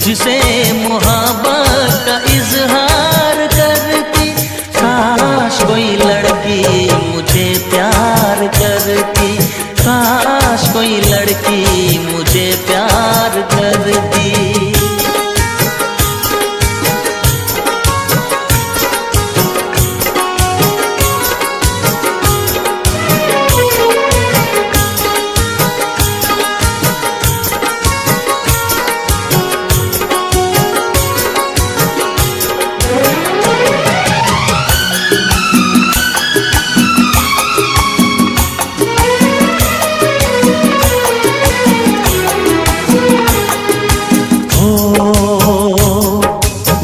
मुझसे मोहब्बत का इजहार करती। काश कोई लड़की मुझे प्यार करती, काश कोई लड़की मुझे प्यार करती।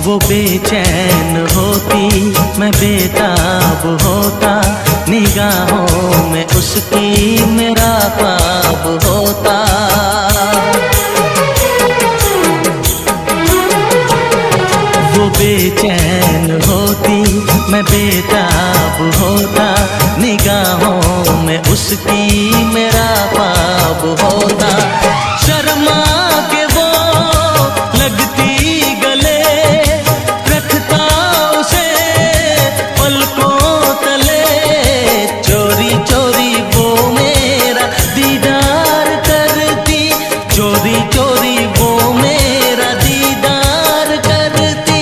वो बेचैन होती, मैं बेताब होता, निगाहों में उसकी मेरा ख्वाब होता। वो बेचैन होती, मैं बेताब होता, निगाहों में उसकी मेरा ख्वाब होता। शर्मा के वो लगती गले, रखता उसे पलकों तले, चोरी चोरी वो मेरा दीदार करती, चोरी चोरी वो मेरा दीदार करती।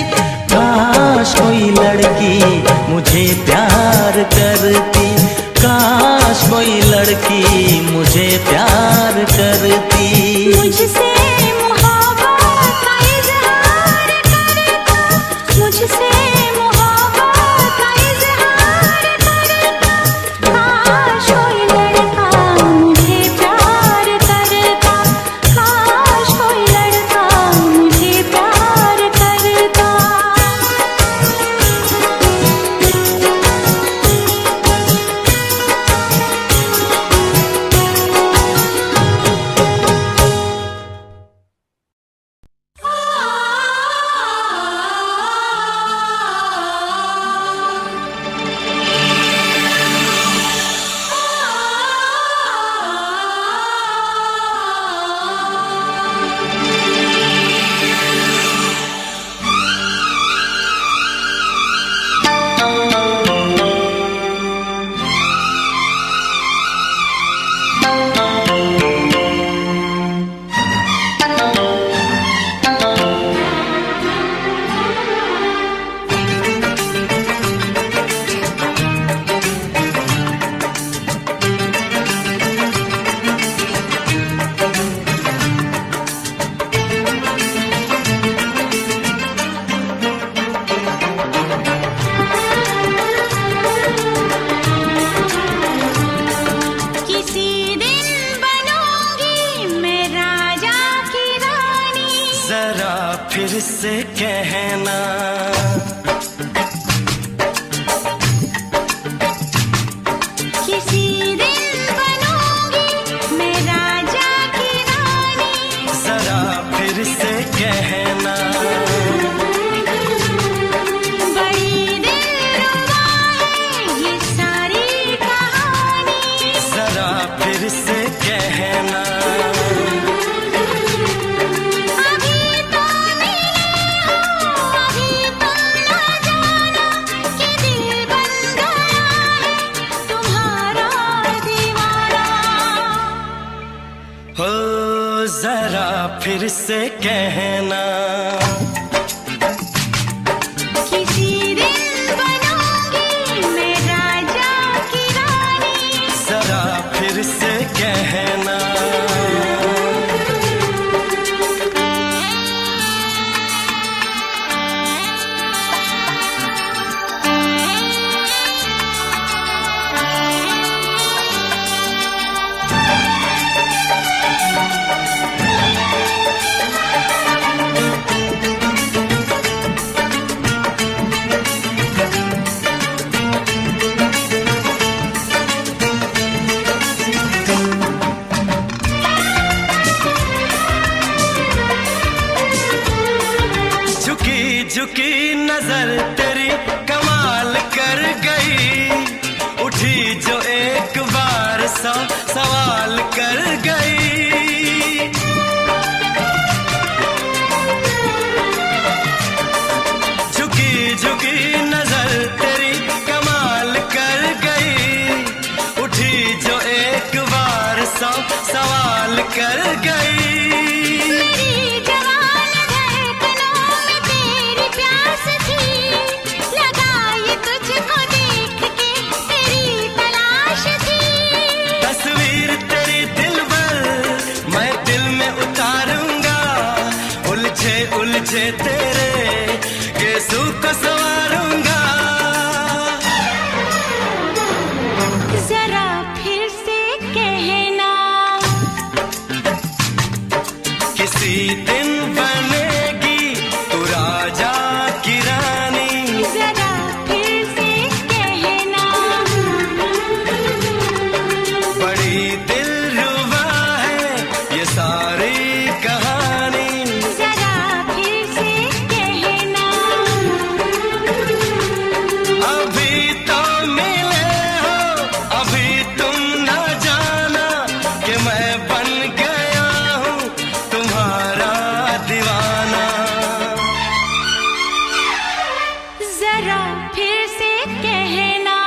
काश कोई लड़की मुझे प्यार करती, काश कोई लड़की मुझे प्यार करती। मुझसे मोहब्बत का इजहार करता, मुझसे मोहब्बत का इजहार करता। काश कोई लड़का मुझे प्यार करता, काश कोई लड़का मुझे प्यार करता। फिर से कहना, किसी दिन बनूंगी मैं राजा की रानी। जरा फिर से कहना, बड़ी दिलरुबा है ये सारी कहानी। जरा फिर से कहना, जरा फिर से कहना, किसी दिन बनूंगी मैं राजा की रानी। जरा फिर से कहना, झुकी नजर तेरी कमाल कर गई, उठी जो एक बार सौ सवाल कर गई। से तेरे गेसू को संवारूंगा। जरा फिर से कहना, किसी दिन बनेगी तू राजा की रानी। जरा फिर से कहना, बड़ी दिलरुबा है ये सारी कहानी। जरा फिर से कहना, अभी तो मिले हो, अभी तुम न जाना कि मैं बन गया हूँ तुम्हारा दीवाना। जरा फिर से कहना,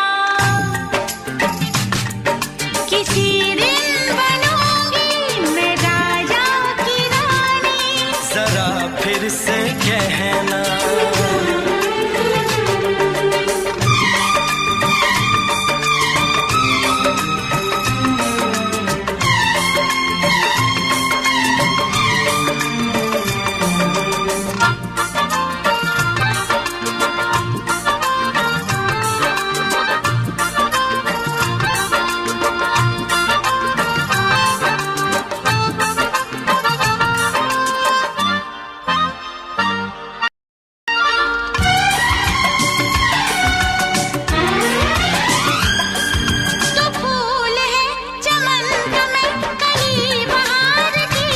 किसी दिन बनूंगी मैं राजा की रानी। जरा फिर से कहना, तो फूल है चमन का मैं कली बहार की,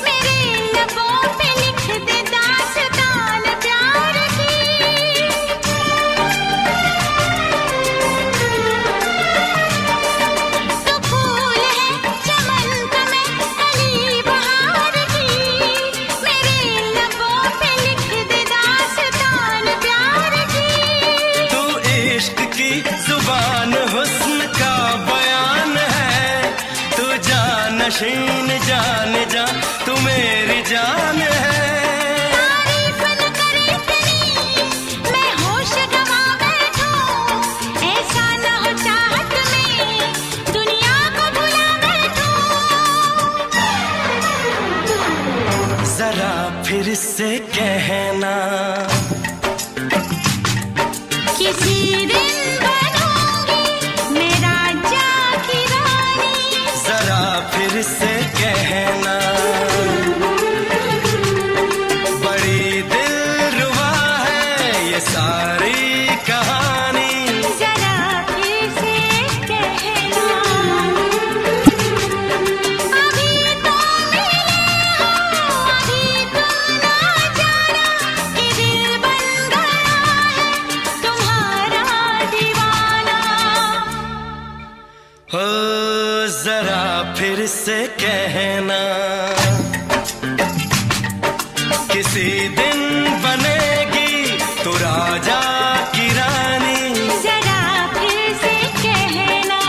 मेरे लबों पे लिख दे दास्तान प्यार की। तो फूल है चमन का मैं कली बहार की, मेरे लबों पे लिख दे दास्तान प्यार की। तू इश्क की जुबान हुस्न का बयान है। तू जानशीन जान जा, तू मेरी जान है। तारीफ न करे इतनी, मैं होश गंवा बैठूं। ऐसा न हो चाहत में दुनिया को भुला बैठूं। जरा फिर से कहना, किसी दिन बनूंगी मैं राजा की रानी। जरा फिर से कहना, बड़ी दिलरुबा है ये सारी कहानी। जरा फिर से कहना, अभी तो मिले हो, अभी तुम ना जाना कि दिल बन गया है तुम्हारा दीवाना। हो जरा फिर से कहना, किसी दिन बनेगी तू राजा की रानी। जरा फिर से कहना,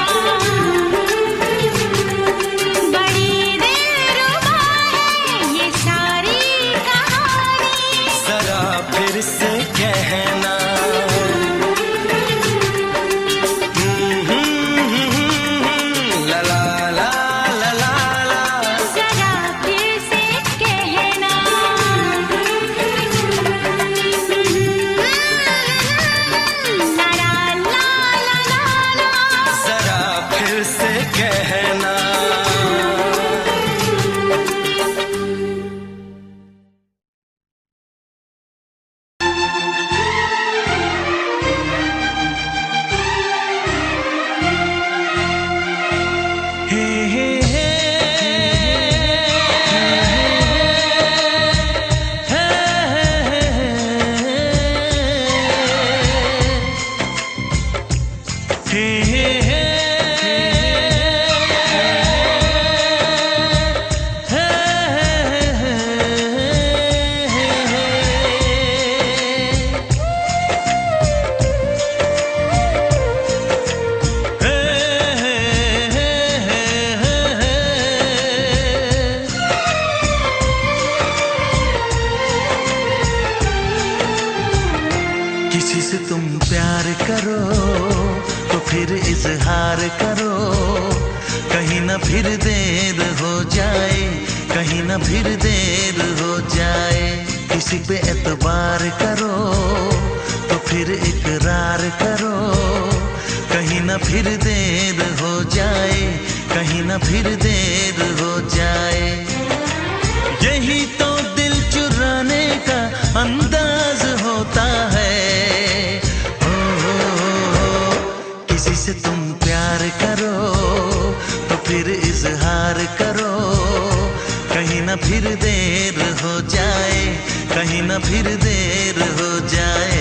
बड़ी दिलरुबा है ये सारी कहानी। जरा फिर से कहना, ला ला ला ला ला ला। जरा फिर से कहना, ला ला ला ला ला ला। जरा फिर से कहना, हे हे हे किसी से तुम प्यार करो तो फिर इजहार करो, कहीं ना फिर देर हो जाए, कहीं ना फिर देर हो जाए। किसी पे एतबार करो तो फिर इकरार करो, कहीं ना फिर देर हो जाए, कहीं ना फिर देर हो जाए। यही तो दिल चुराने का अंदाज होता है। किसी से तुम प्यार करो तो फिर इजहार करो, कहीं ना फिर देर हो जाए, कहीं ना फिर देर हो जाए।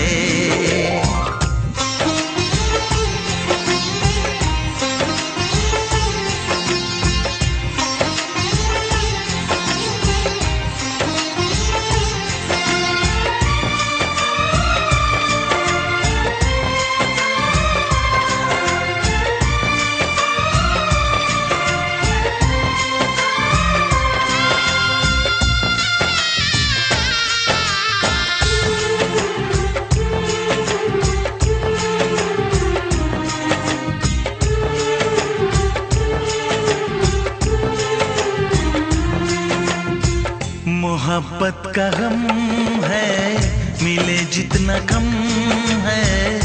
मोहब्बत का गम है, मिले जितना कम है,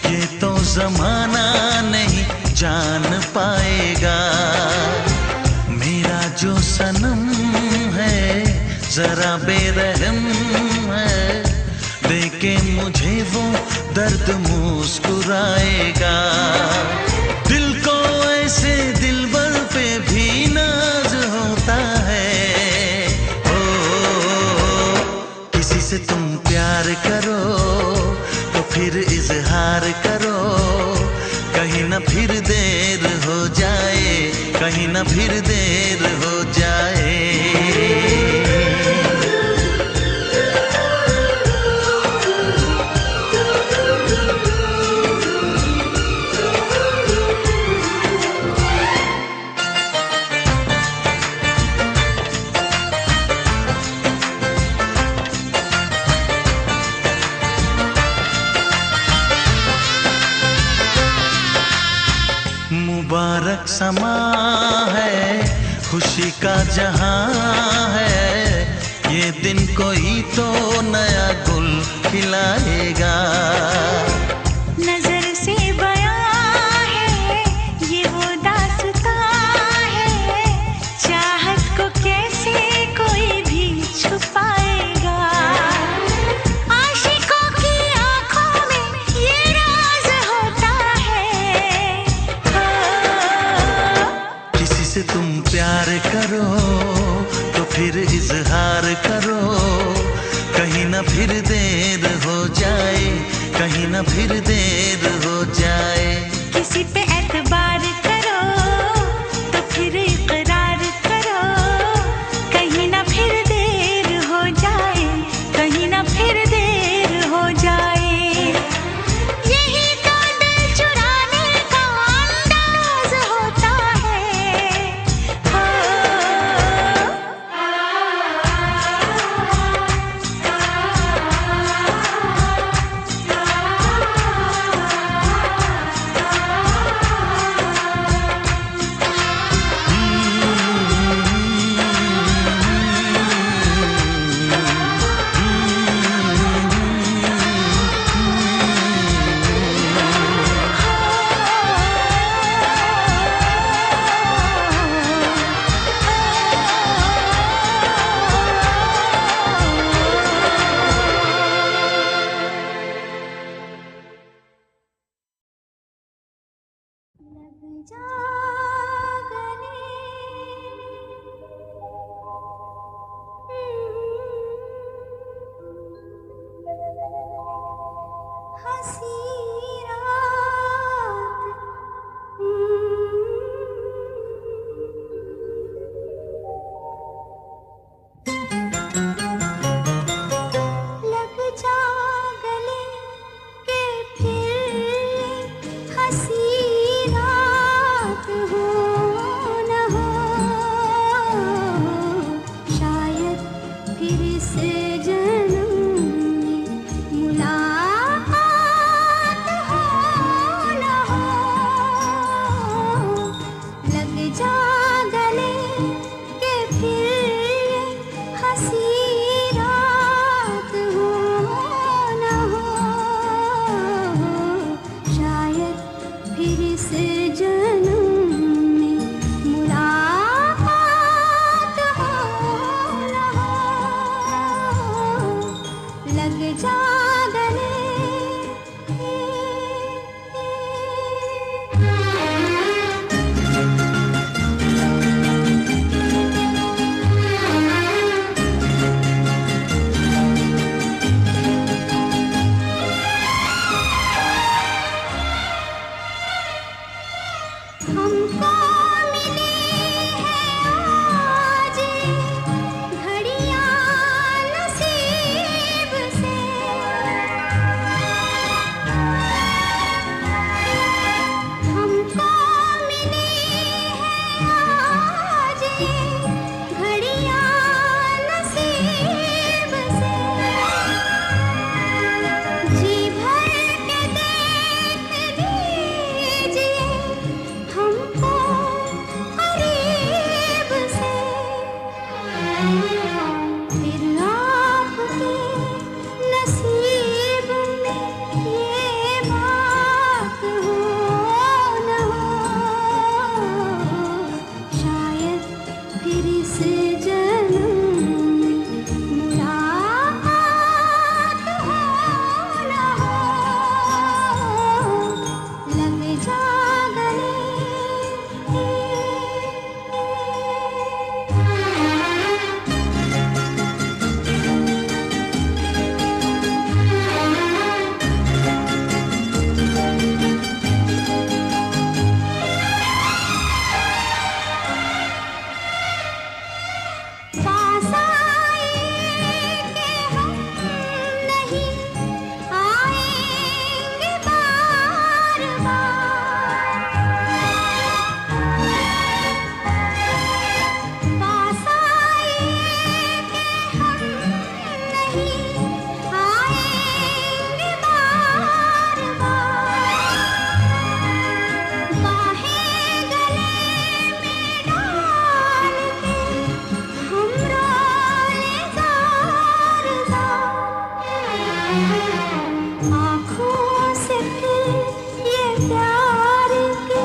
ये तो जमाना नहीं जान पाएगा। मेरा जो सनम है जरा बेरहम है, देखे मुझे वो दर्द मुस्कुराएगा। दिल को ऐसे दिलबर पे भी नाज होता है। से तुम प्यार करो तो फिर इजहार करो, कहीं ना फिर देर हो जाए, कहीं ना फिर देर हो जाए। मुबारक समा है, खुशी का जहां है, ये दिन कोई तो नया गुल खिलाएगा। नजर से बयां है ये वो दास्तां है, चाहत को कैसे कोई भी छुपाएगा। आशिकों की आंखों में ये राज होता है। किसी से तुम प्यार करो तो फिर इजहार करो, कहीं ना फिर देर हो जाए, कहीं ना फिर देर हो जाए। किसी पे एतबार करो तो फिर इकरार करो, कहीं ना फिर देर हो जाए, कहीं ना फिर देर हो जाए। यही तो दिल चुराने का अंदाज होता है। लग जा गले। हमको मिली है आज घड़ियां नसीब से, हमको मिली है आज घड़ियां नसीब से। जी भर के देख लीजिए हमको करीब से, फिर आपके नसीब में ये बात हो न हो, शायद फिर इस जन्म में मुलाकात हो न हो, लग जा गले। पास आए कि हम नहीं आएंगे बार बार, पास आए कि हम नहीं आएंगे बार बार, बाहें गले में डाल के हम रोए ज़ार ज़ार, आँखों से फिर ये प्यार की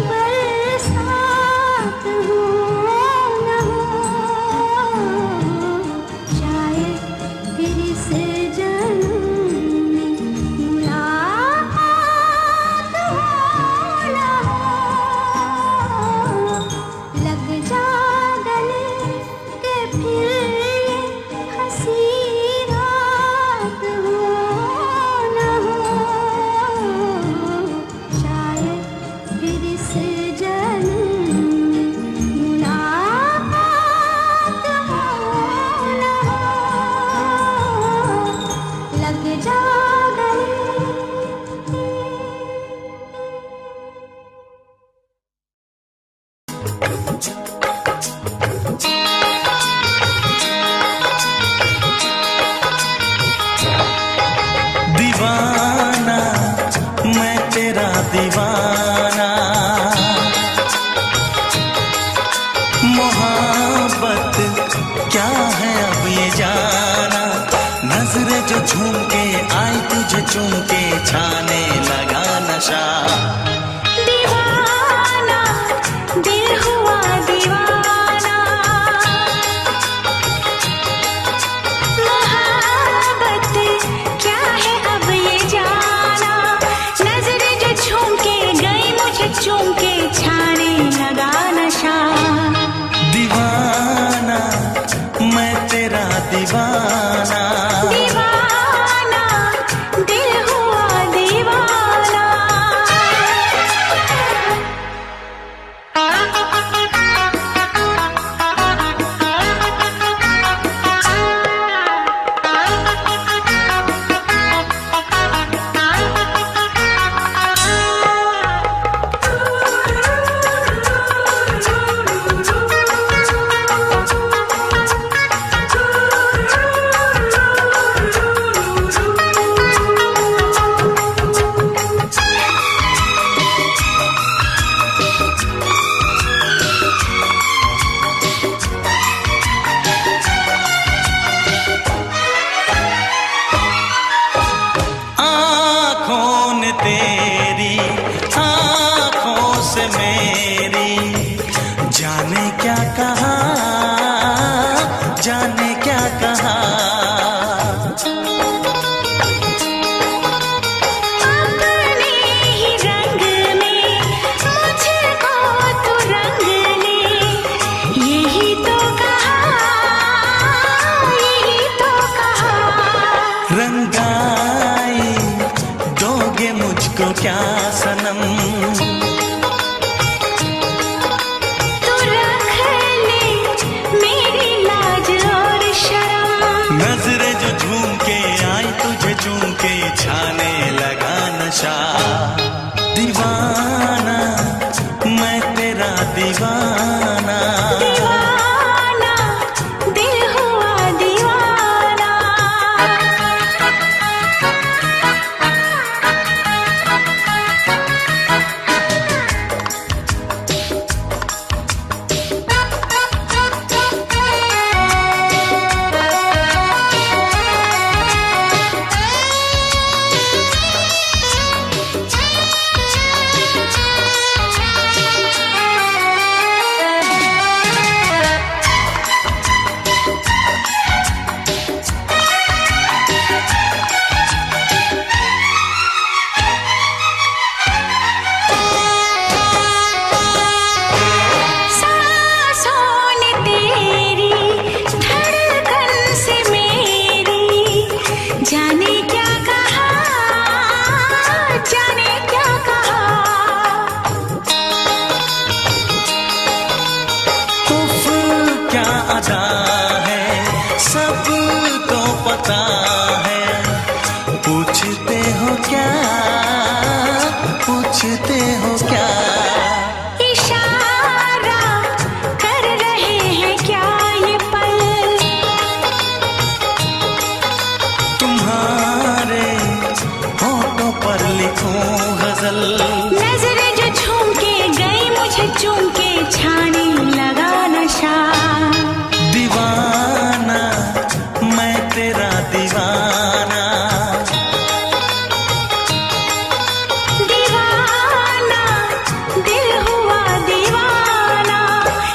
बरसात हो न हो, शायद फिर इस जन्म में मुलाकात हो न हो, लग जा गले के फिर ये हंसी रात हो न हो, शायद फिर इस जन्म में मुलाकात हो न हो, लग जा गले। दीवाना मैं तेरा दीवाना, मोहब्बत क्या है अब ये जाना, नजरें जो झूम के आई तुझे चूम के छाने लगा नशा। दीवाना दिल हुआ दीवाना, मोहब्बत क्या है अब ये जाना, नजरें जो झूम के गई मुझे चूम के छाने लगा नशा। दीवाना मैं तेरा दीवाना, दीवाना दिल हुआ दीवाना। जाने क्या कहा जुदाई दोगे मुझको क्या सनम? तू रख ले मेरी लाज और शर्म। नजरें जो झूम के आई तुझे चूम के छाने लगा नशा। दीवाना मैं तेरा दीवाना, दीवाना दिल हुआ दीवाना। जाने क्या कहा, जाने क्या कहा। उफ क्या अदा है सबको पता है। पूछते हो क्या, पूछते हो क्या? इशारा कर रहे हैं क्या ये पल? तुम्हारे होठों पर लिखूं गजल। नजरें जो झूम के गई मुझे चूम के छाने लगा नशा। दीवाना मैं तेरा दीवाना, दीवाना दिल हुआ दीवाना।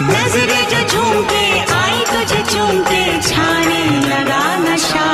नजरें जो झूम के आई तुझे चूम के छाने लगा नशा।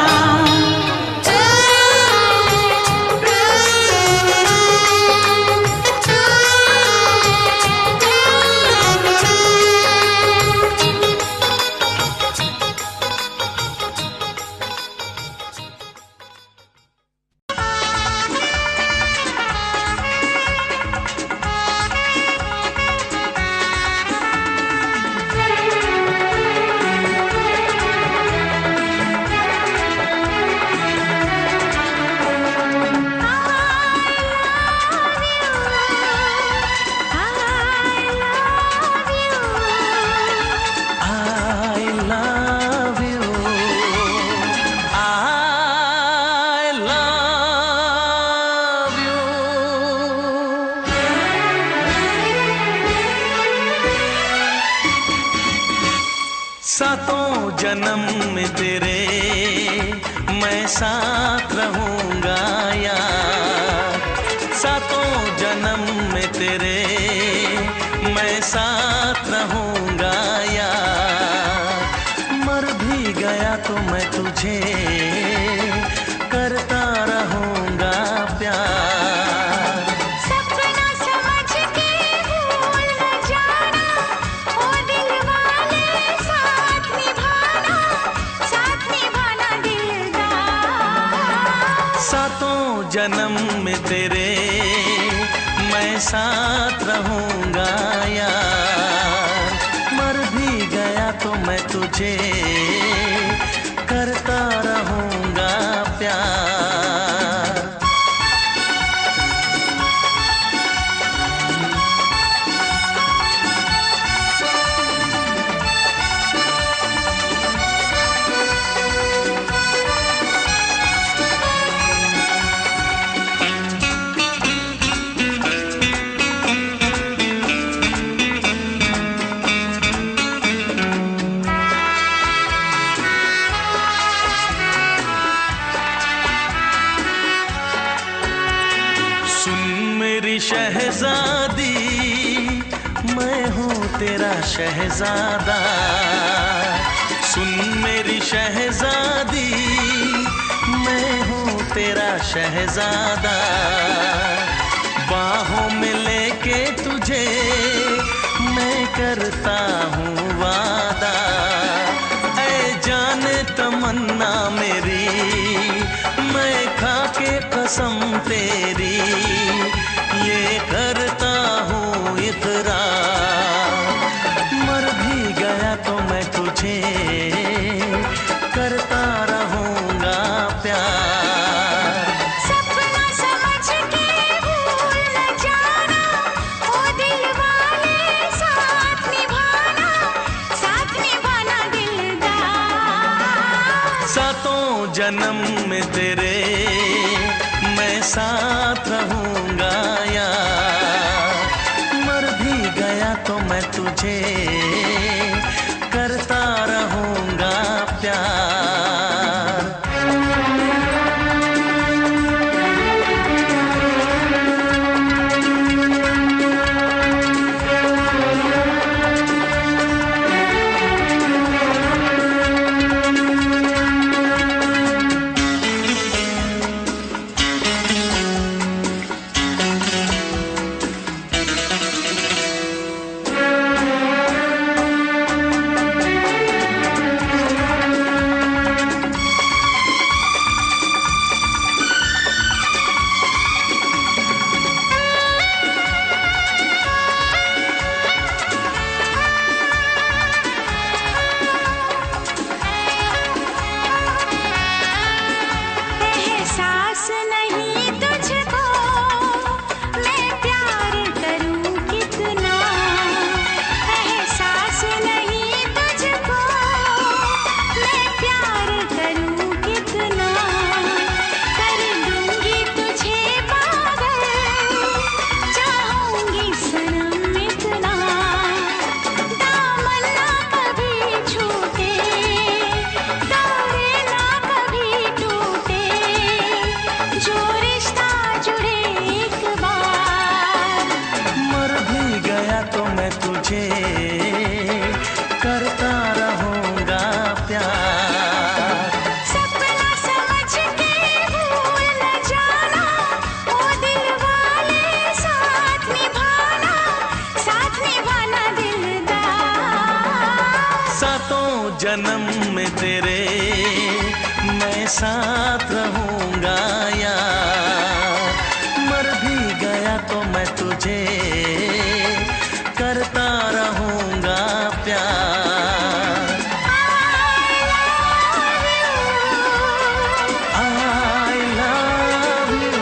सातों जन्म में तेरे मैं साथ रहूंगा यार। सातों जन्म में तेरे मैं साथ रहूंगा यार। मर भी गया तो मैं तुझे करता रहूंगा प्यार। सपना समझ के भूल न जाना, ओ दिल वाले साथ निभाना दिलदार। सातों जन्म में तेरे मैं साथ रहूंगा यार। मर भी गया तो मैं तुझे करता रहूंगा प्यार। शहजादी मैं हूँ तेरा शहजादा। सुन मेरी शहजादी मैं हूँ तेरा शहजादा। बाहों में लेके तुझे मैं करता हूँ वादा। ऐ जाने तमन्ना मेरी मैं कसम तेरी ये करता हूँ इकरार। मर भी गया तो मैं तुझे करता रहूँगा प्यार। सपना समझ के भूल न जाना, ओ दिल वाले साथ निभाना दिलदार। सातों जन्म में तेरे मैं साथ रहूँगा यार। मर भी गया तो मैं तुझे करता रहूँगा प्यार। एहसास नहीं तुझको मैं प्यार करूं कितना, एहसास नहीं तुझको मैं प्यार करूं कितना। कर दूंगी तुझे पागल, चाहूंगी सनम इतना। दामन ना कभी छूटे, तारे ना कभी टूटे, जो रिश्ता जुड़े एक बार। मर भी गया तो मैं तुझे करता रहूँगा प्यार। सपना समझ के भूल न जाना, ओ दिल वाले साथ निभाना दिलदार। सातों जन्म में तेरे मैं साथ रहूँगा यार। मर भी गया तो मैं तुझे करता रहूँगा प्यार। I love you।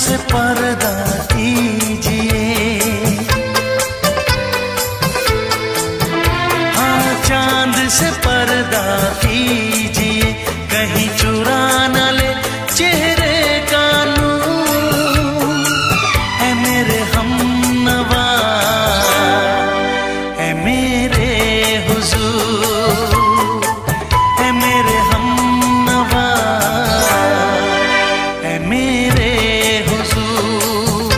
से पर्दा कीजिए, हाँ चांद से पर्दा कीजिए, कहीं चुरा न ले चेहरे का नूर। ऐ मेरे हमनवा, ऐ मेरे हुजूर, ऐ मेरे हमनवा, ऐ मेरे हुजूर।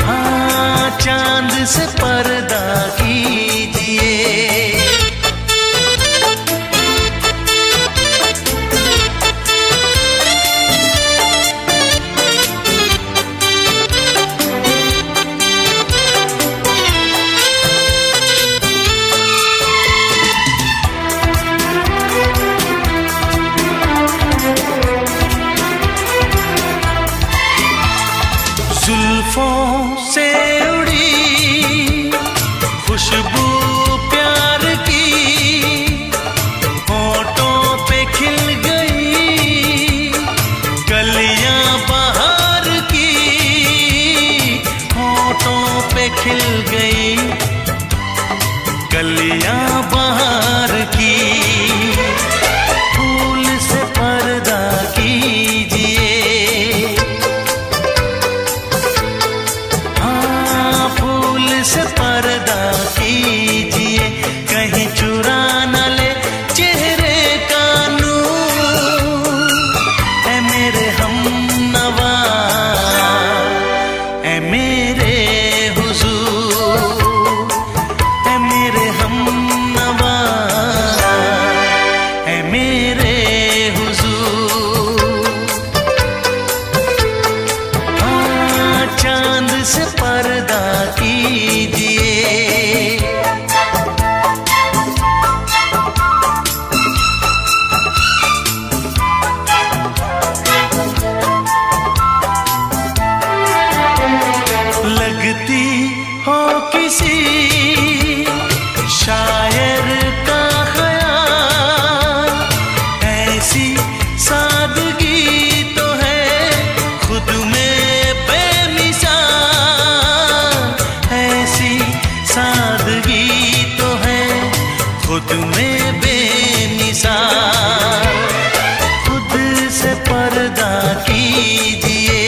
हाँ चांद से पर्दा कीजिए। जुल्फों से उड़ी खुशबू प्यार की, होठों पे खिल गई कलियां बहार की, होठों पे खिल गई कलियां बहार की। फूल से पर्दा कीजिए, से पर्दा कीजिए, कहीं चुरा न ले चेहरे का नूर। ऐ मेरे हमनवा, ऐ मेरे हुजूर, ऐ मेरे हमनवा, ऐ मेरे हुजूर। हाँ चांद से पर्दा कीजिए। लगती हो किसी शायर का ख्याल, ऐसी सादगी तो है खुद में बेमिसाल, ऐसी सादगी तो है खुद में बेमिसाल। खुद से पर्दा कीजिए,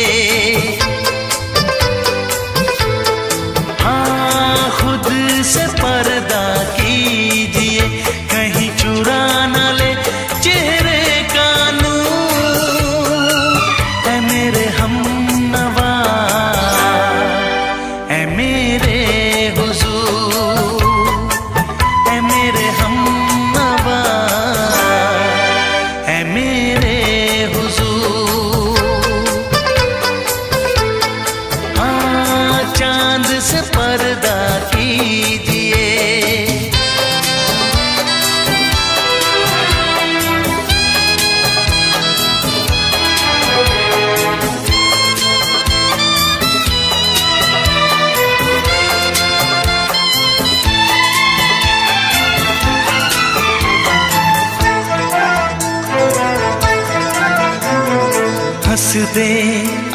हाँ खुद से पर्दा कीजिए, कहीं चुरा न ले चेहरे का नूर। ऐ मेरे हमनवा, ऐ मेरे हुजूर, ऐ मेरे हमनवा, ऐ मेरे हुजूर। हाँ चांद से पर्दा कीजिए। हंस दे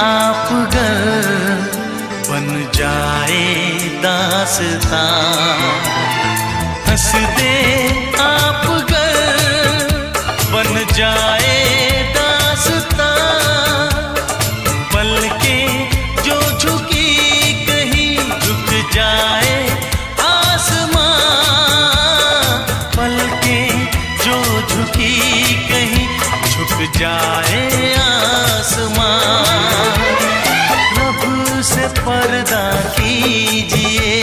आप गर बन जाए दास्तां, हंस दे आप गर बन जाए दास्तां। पलकें जो झुकी कहीं झुक जाए आसमां, पलकें जो झुकी कहीं झुक जाए आसमां। रब से पर्दा कीजिए,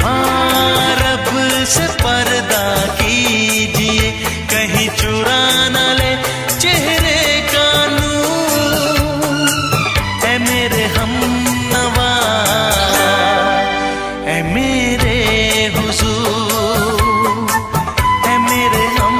हाँ रब से पर्दा कीजिए, कहीं चुरा न ले चेहरे का नूर। ऐ मेरे हमनवा, ऐ मेरे हुजूर, ऐ मेरे हम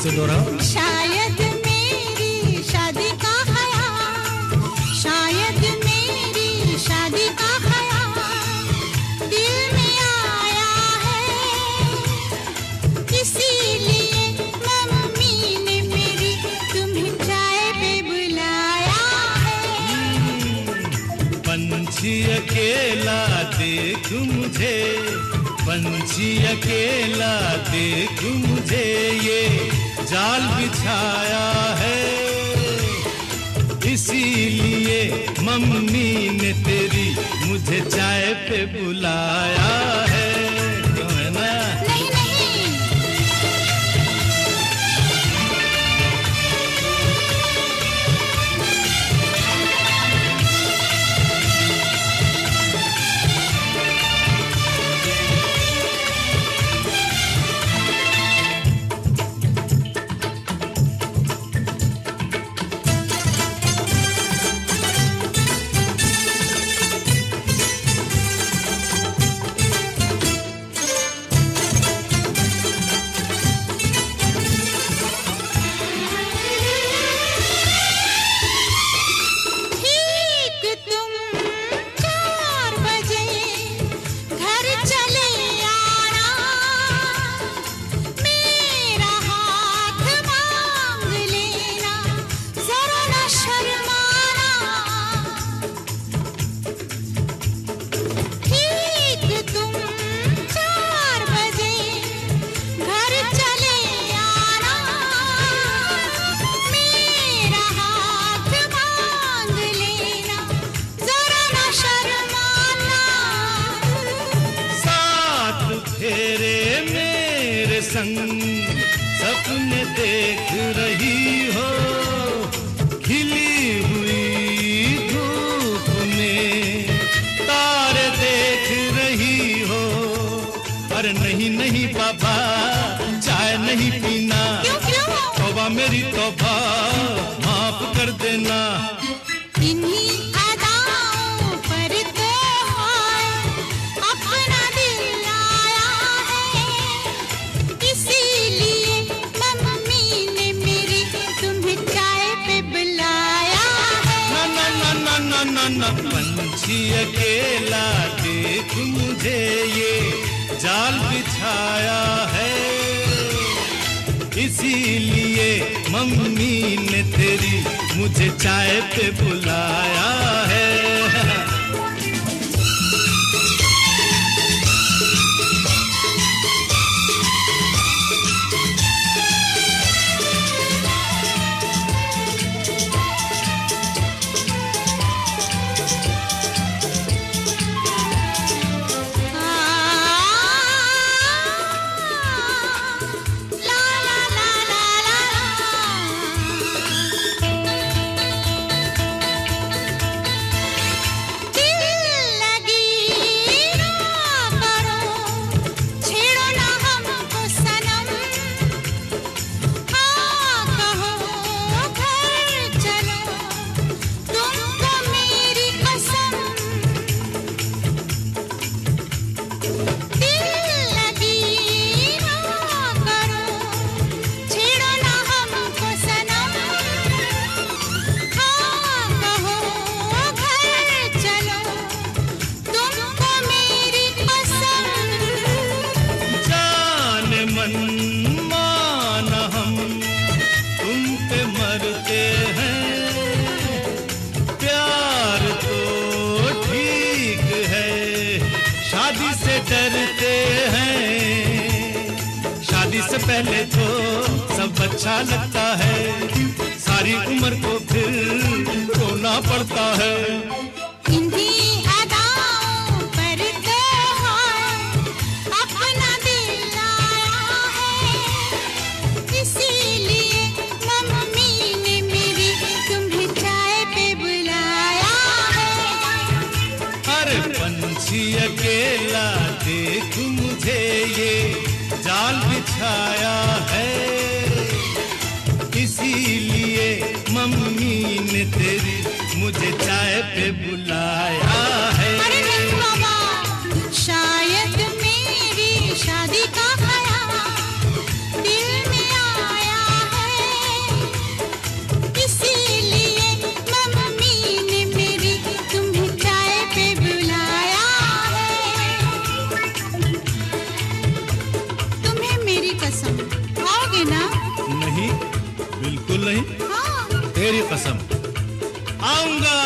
से दोहराओ। शायद मेरी शादी का ख्याल, शायद मेरी शादी का ख्याल दिल में आया है, इसीलिए मम्मी ने मेरी तुम्हें चाय पे बुलाया है। पंछी अकेला देख मुझे, पंछी अकेला देख मुझे, ये जाल बिछाया है, इसीलिए मम्मी ने तेरी मुझे चाय पे बुलाया है। क्यों है ना? नहीं नहीं, सपने देख रही हो, खिली हुई धूप में तारे देख रही हो। अरे नहीं नहीं बाबा, चाय नहीं पीना। क्यों क्यों? तौबा मेरी तौबा, माफ कर देना। इन्हीं अदाओं पर तो अपना दिल आया है, इसीलिए मम्मी ने मेरी तुम्हें चाय पे बुलाया है। ना ना ना ना ना ना, पंछी अकेला देख मुझे, ये जाल बिछाया है, इसीलिए मम्मी ने तेरी मुझे चाय पे बुलाया है। डरते हैं, शादी से पहले तो सब अच्छा लगता है, सारी उम्र को फिर रोना पड़ता है। इन्हीं अदाओं पर तो अपना दिल आया है, इसीलिए मम्मी ने मेरी तुम्हें चाय पे बुलाया है। अरे पंछी अकेला देख मुझे, ये जाल बिछाया है, इसीलिए मम्मी ने तेरी मुझे चाय पे बुलाया है। अरे नहीं बाबा, शायद मेरी शादी का ख्याल दिल में आया बहन? हाँ। तेरी कसम आऊंगा।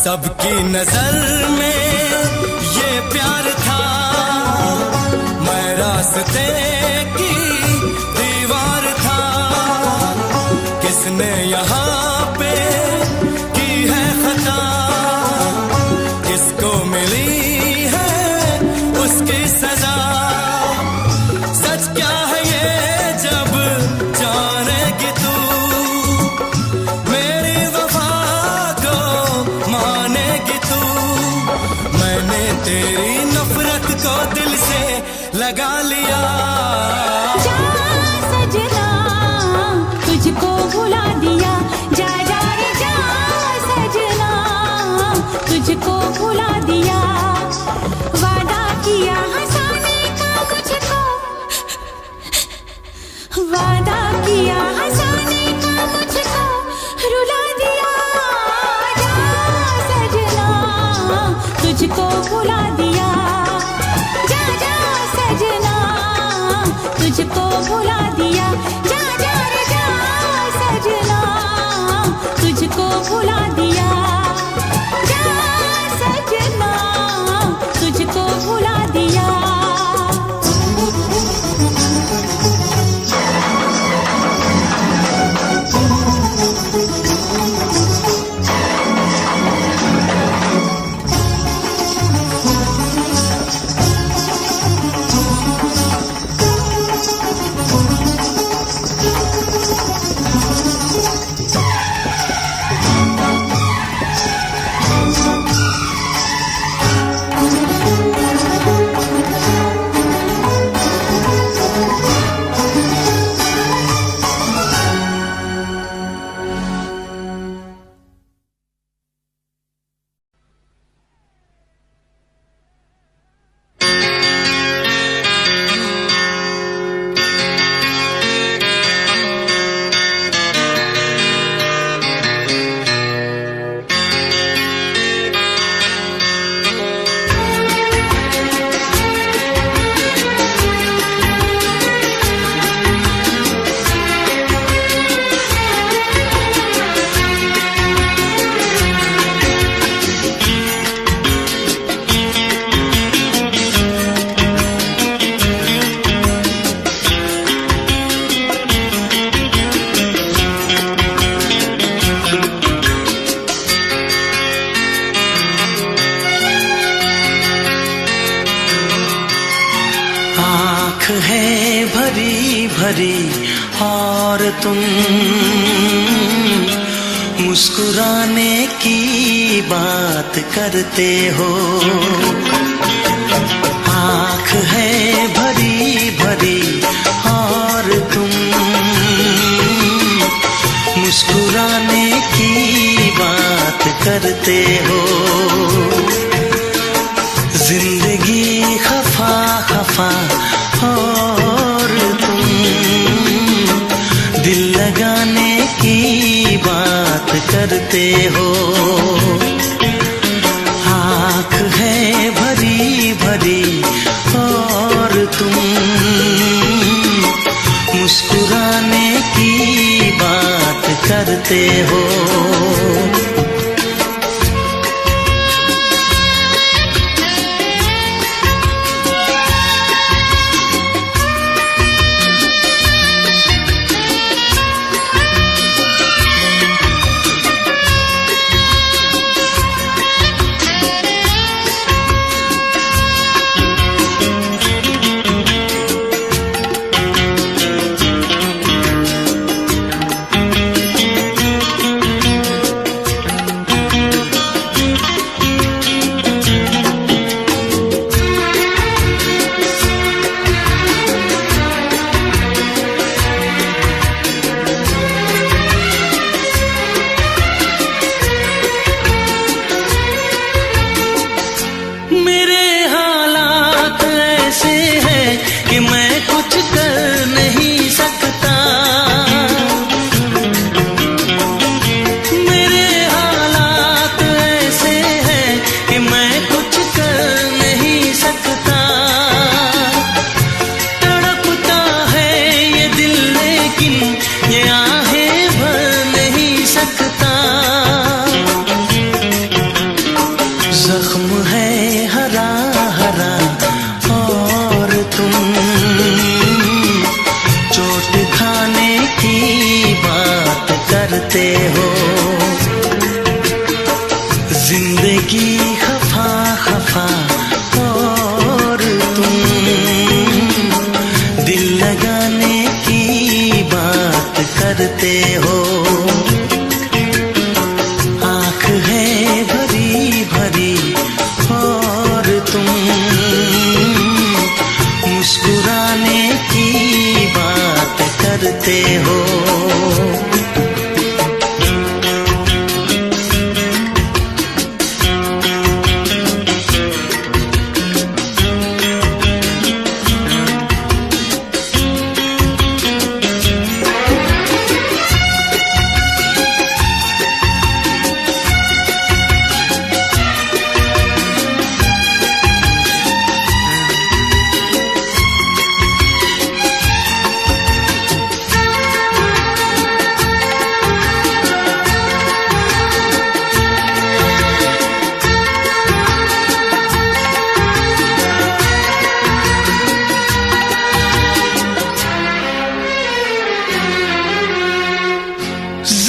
सबकी नजर में ये प्यार था, मैं रास्ते की दीवार था। किसने यहाँ पे की है खता, किसको मिली है लगा लिया। जा सजना तुझको भुला दिया, जा जा रे जा सजना तुझको भुला दिया। वादा किया हंसाने का मुझको, वादा किया हंसाने का मुझको रुला दिया। जा सजना तुझको भुला दिया, जा जा सजना तुझको भुला दिया। जा जा रे जा सजना तुझको भुला दिया, जा सजना तुझको भुला दिया। आँख है भरी भरी और तुम मुस्कुराने की बात करते हो। आँख है भरी भरी और तुम मुस्कुराने की बात करते हो। जिंदगी खफा खफा और तुम दिल लगाने की बात करते हो। आँख है भरी भरी और तुम मुस्कुराने की बात करते हो।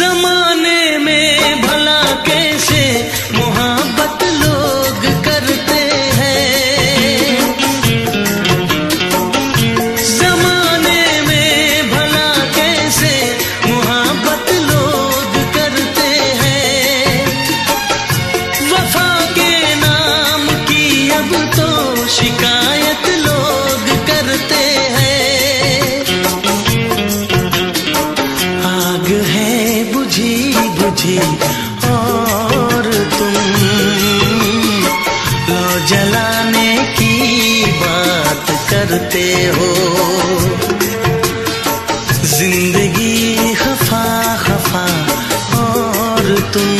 जमाने में भला कैसे मोहब्बत लोग करते हैं, जमाने में भला कैसे मोहब्बत लोग करते हैं। वफा के नाम की अब तो शिकायत लोग करते हैं। आग है बुझी बुझी और तुम लो जलाने की बात करते हो। जिंदगी खफा खफा और तुम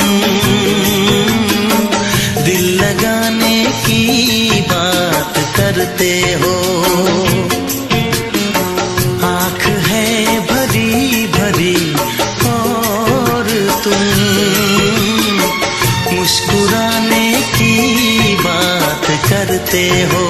दिल लगाने की बात करते हो। आँख है भरी भरी और तुम मुस्कुराने की बात करते हो।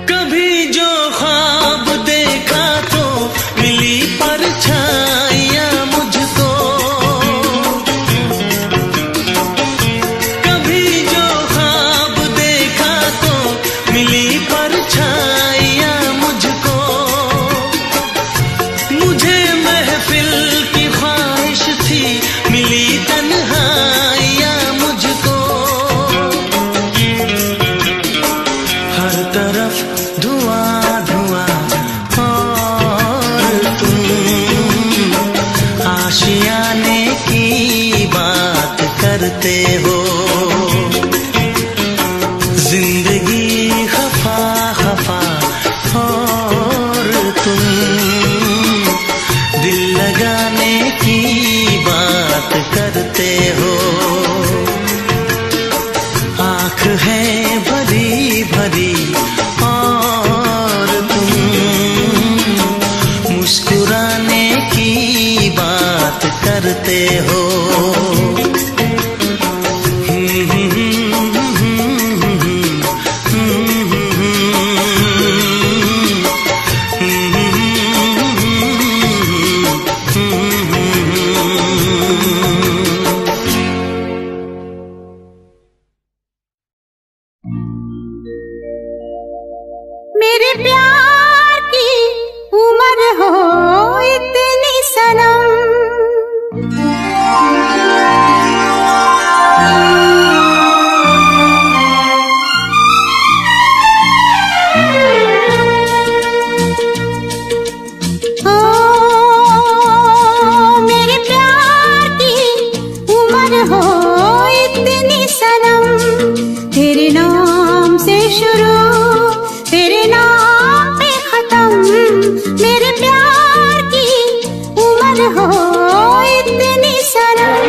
कभी जो ख्वाब देखा तो मिली परछाइयाँ मुझको, कभी जो ख्वाब देखा तो मिली परछाइयाँ मुझको। मुझे महफिल की ख्वाहिश थी मिली तन्हाइयाँ मुझको। हर तरफ धुआं धुआं और तुम आशियाने की बात करते हो। जिंदगी खफा खफा और तुम दिल लगाने की बात करते हो। आँख है भरी भरी और तुम मुस्कुराने की बात करते हो। मेरे प्यार की उम्र हो इतनी सनम, ओ मेरे प्यार की उम्र हो इतनी सनम। तेरे नाम से शुरू तेरे नाम पे खत्म, मेरे प्यार की उम्र हो इतनी सनम।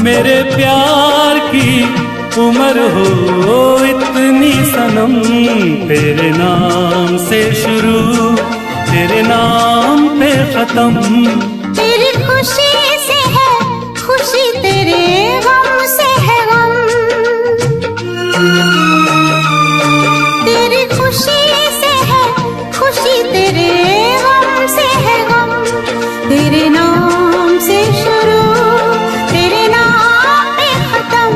मेरे प्यार की उम्र हो इतनी सनम। तेरे नाम से शुरू तेरे नाम पे खत्म। तेरी खुशी से है खुशी, तेरे गम से है गम। तेरी खुशी से है खुशी, तेरे गम से है गम। तेरे नाम से शुरू तेरे नाम पे खत्म,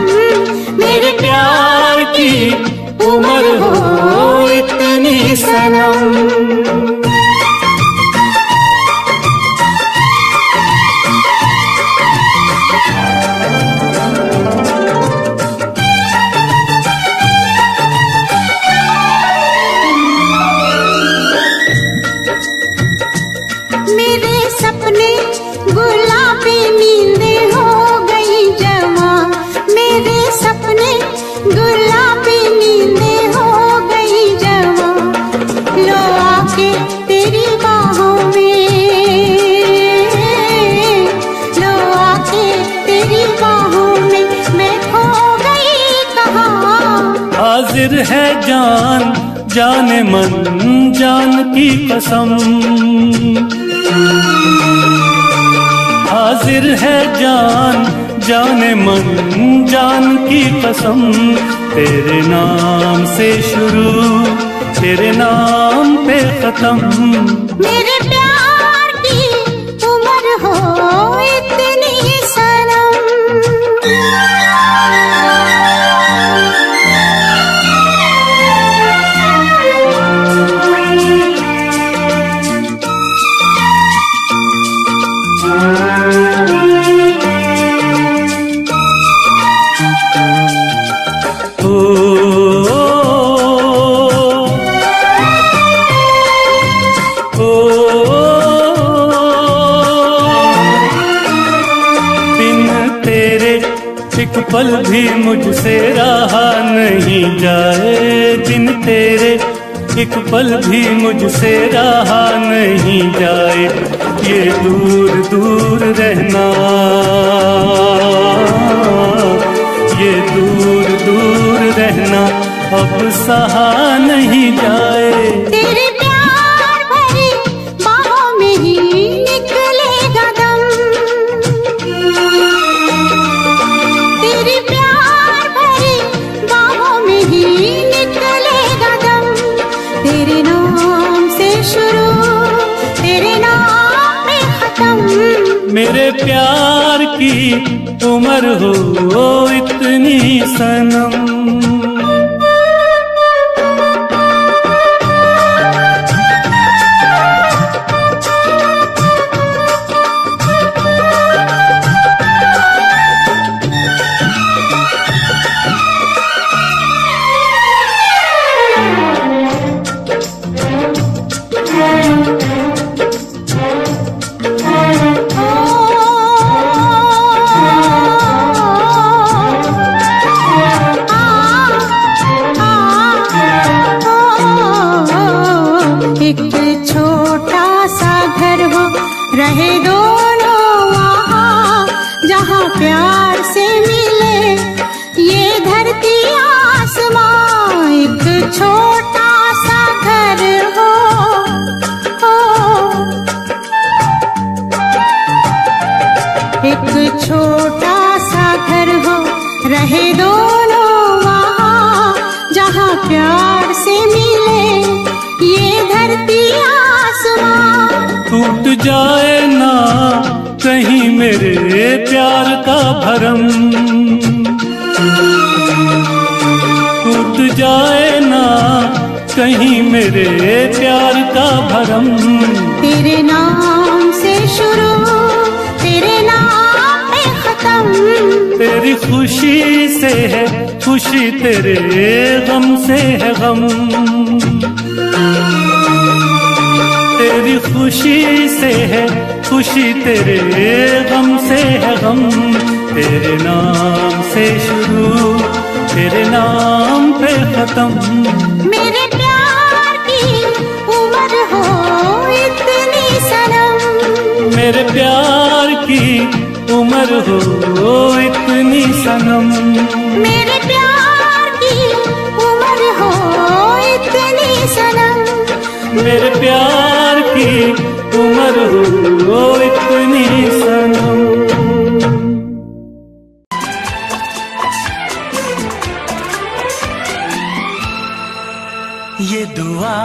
मेरे प्यार की उम्र हो इतनी सनम। हाजिर है जान जाने मन जान की कसम, हाजिर है जान जाने मन जान की कसम। तेरे नाम से शुरू तेरे नाम पे खत्म। मेरे प्यार की उम्र हो इतनी सनम, एक पल भी मुझसे रहा नहीं जाए, दिन तेरे एक पल भी मुझसे रहा नहीं जाए। ये दूर दूर रहना, ये दूर दूर रहना अब सहा नहीं जाए। तेरे प्यार भरी बाहों में ही निकलेगा दम, तेरे प्यार भरी बाहों में ही निकलेगा दम। तेरे नाम से शुरू तेरे नाम पे खत्म। मेरे प्यार की उम्र हो इतनी सनम। एक छोटा सा घर हो रहे दोनों वहाँ, जहाँ प्यार से मिले ये धरती आसमां। एक छोटा सा घर हो, एक छोटा सा घर हो रहे दोनों वहाँ, जहाँ प्यार से मिले ये धरती आसमां। टूट जाए ना कहीं मेरे प्यार का भरम, टूट जाए ना कहीं मेरे प्यार का भरम। तेरे नाम से शुरू तेरे नाम पे खत्म। तेरी खुशी से है खुशी, तेरे गम से है गम। तेरी खुशी से है खुशी, तेरे गम से है गम। तेरे नाम से शुरू तेरे नाम पे खत्म। मेरे प्यार की उम्र हो इतनी सनम, मेरे प्यार की उम्र हो इतनी सनम। मेरे प्यार की उम्र हो इतनी सनम। मेरे प्यार की उम्र हो इतनी सनम। ये दुआ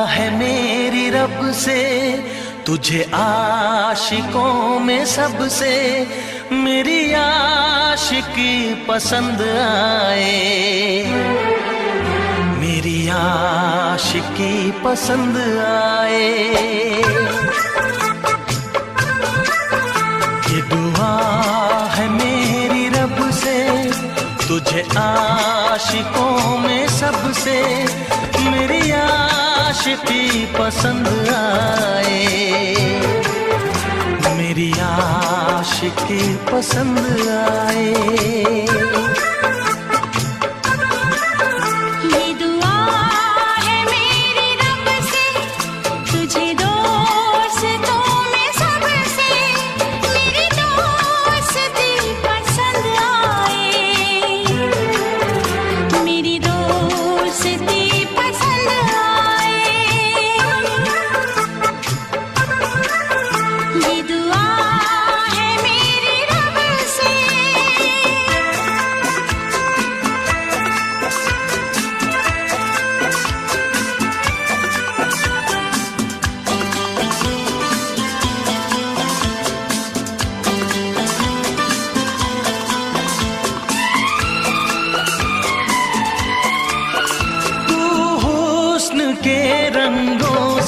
है मेरी रब से तुझे आशिकों में सबसे, मेरी आशिकी पसंद आए, मेरी आशिकी पसंद आए। ये दुआ है मेरी रब से तुझे आशिकों में सबसे, मेरी आशिकी पसंद आए, मेरी आशिकी पसंद आए। ये दुआ है मेरी रब से तुझे दोस्तों में सबसे, मेरी दोस्ती पसंद आए, मेरी दोस्ती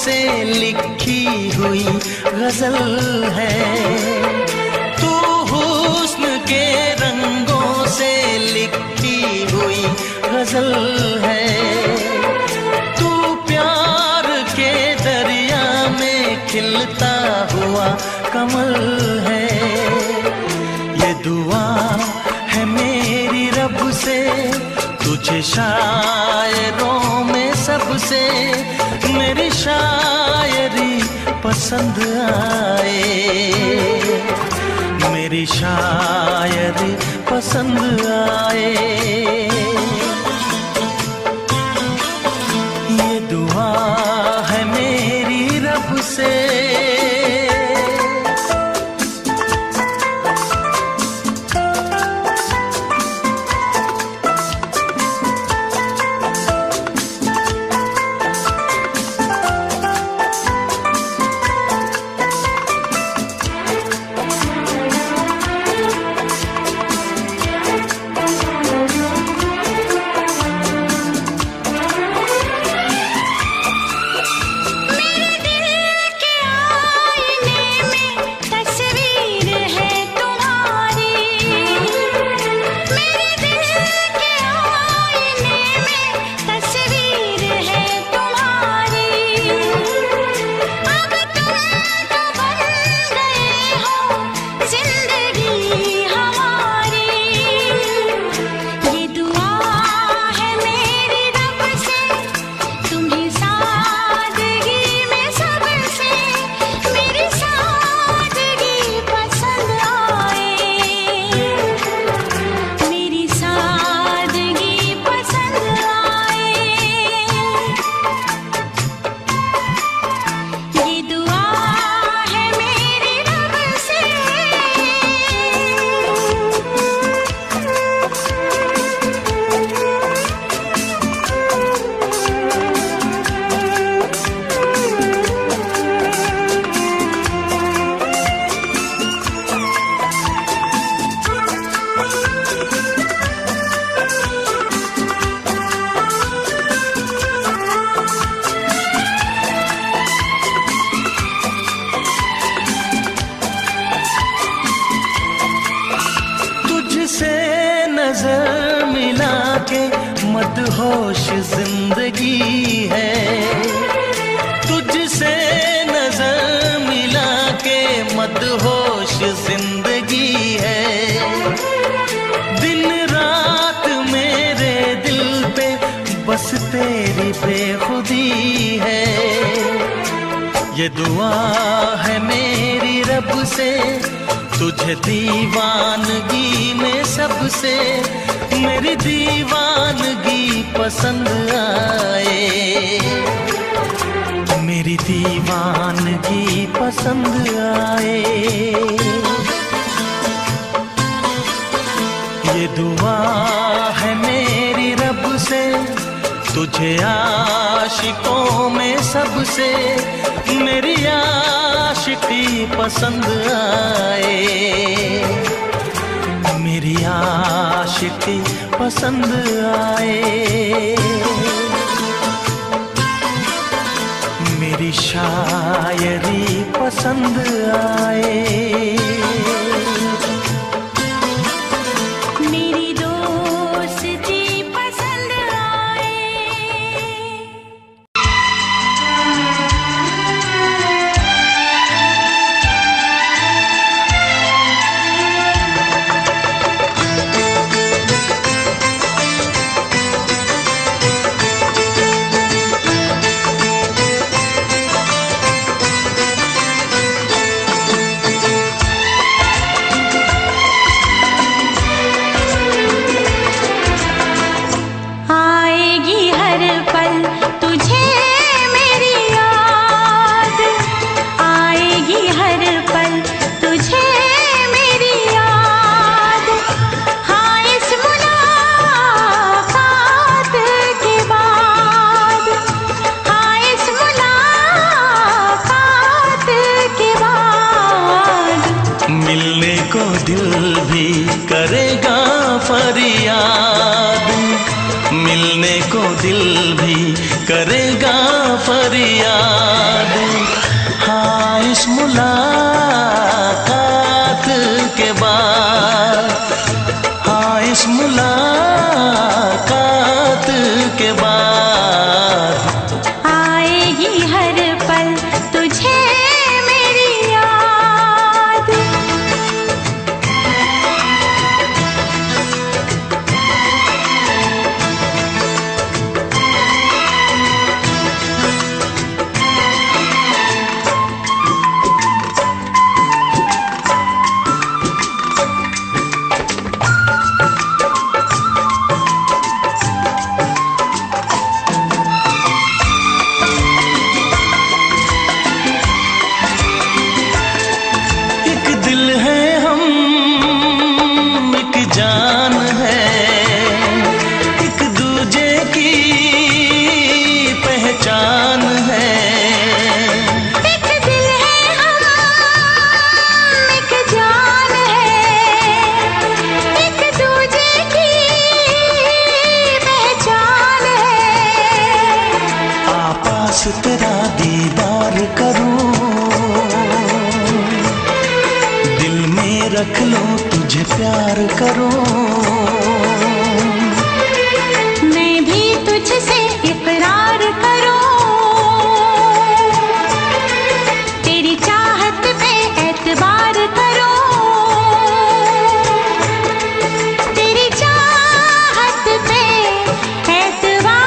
से लिखी हुई गजल है। तू हुस्न के रंगों से लिखी हुई गजल है। तू प्यार के दरिया में खिलता हुआ कमल है। ये दुआ है मेरी रब से, तुझे शायरों में सबसे मेरी शायरी पसंद आए, मेरी शायरी पसंद आए। ये दुआ है मेरी रब से। नजर मिला के मदहोश जिंदगी है। तुझसे नजर मिला के मदहोश जिंदगी है। दिन रात मेरे दिल पे बस तेरी बेखुदी है। ये दुआ है मेरी रब से, तुझे दीवानगी में सबसे मेरी दीवानगी पसंद आए, मेरी दीवानगी पसंद आए। ये दुआ है मेरी रब से, तुझे आशिकों में सबसे मेरी आशिकी पसंद आए, मेरी आशिकी पसंद आए। मेरी शायरी पसंद आए। दिल भी करेगा फरियाद, मिलने को दिल भी करेगा फरियाद। मुलाकात के बाद आएगी हर पल तुझे मेरी याद। एक दिल है हम, एक जान है, एक दूजे की पहचान है। एक दिल है हम, एक जान है, एक दूजे की पहचान है। आपास तेरा दीदार करूं, दिल में रख लूं तुझे प्यार करूं। मैं भी तुझसे इकरार करूं, तेरी चाहत पे एतबार करूं, तेरी चाहत पे एतबार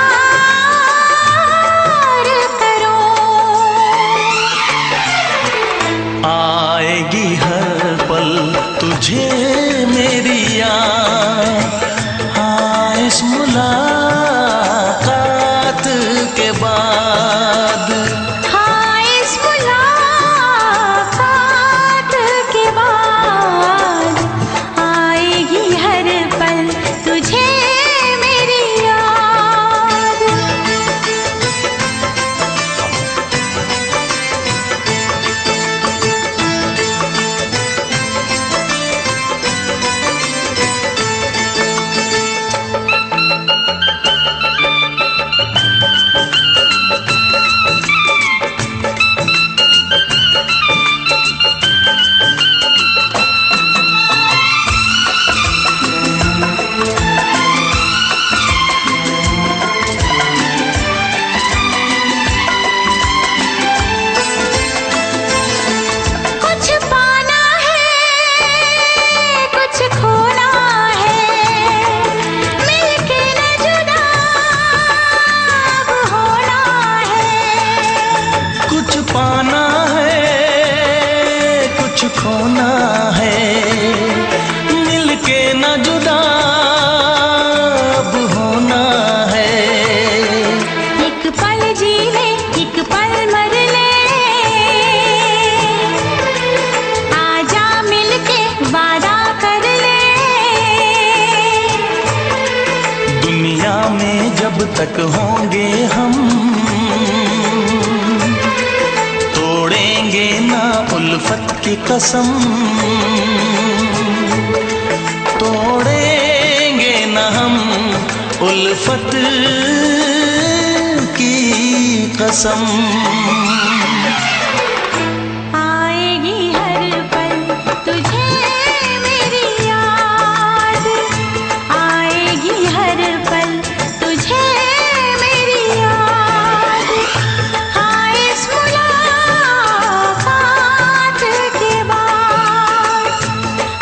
करूं। आएगी हर पल तुझे मेरी याद, हाँ इस मुलाकात के बाद। हाँ इस मुलाकात के बाद आएगी हर पल तुझे मेरी याद। कुछ पाना है, कुछ खोना है, मिलके न जुदा अब होना है। कुछ पाना है, कुछ खोना है, मिलके न जुदा अब होना है। एक पल जी ले, एक पल मर ले, आजा मिलके वादा कर ले। दुनिया में जब तक होंगे हम, तोड़ेंगे ना उल्फत की कसम, तोड़ेंगे ना हम उल्फत की कसम। आएगी हर पल तुझे मेरी याद, आएगी हर पल तुझे मेरी याद। हाँ इस मुलाकात के बाद,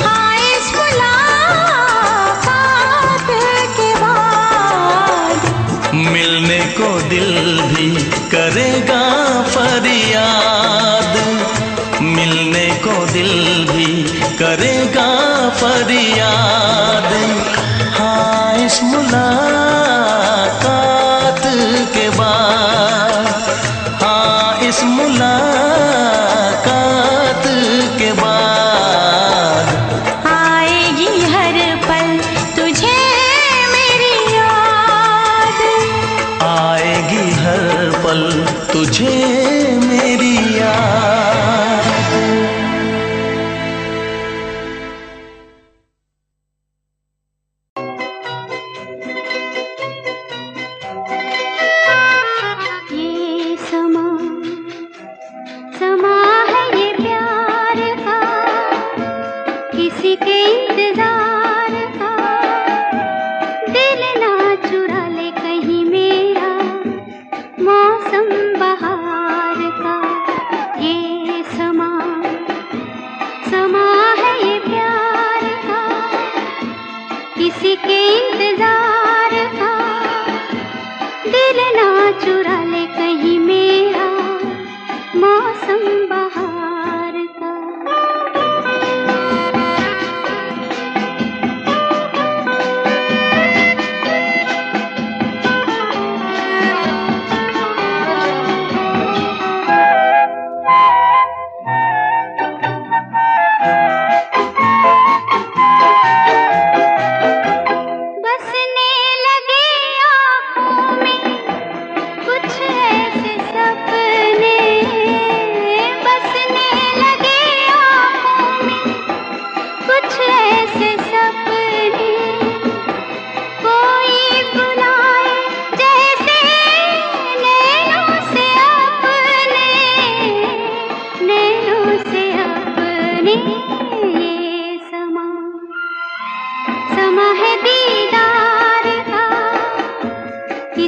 हाँ इस मुलाकात के बाद मिलने को दिल भी करेगा फरियाद, मिलने को दिल भी करेगा फरियाद। हाँ इस मुलाकात के बाद, हाँ इस मुलाकात के बाद आएगी हर पल तुझे मेरी याद। आएगी हर पल तुझे मेरी याद।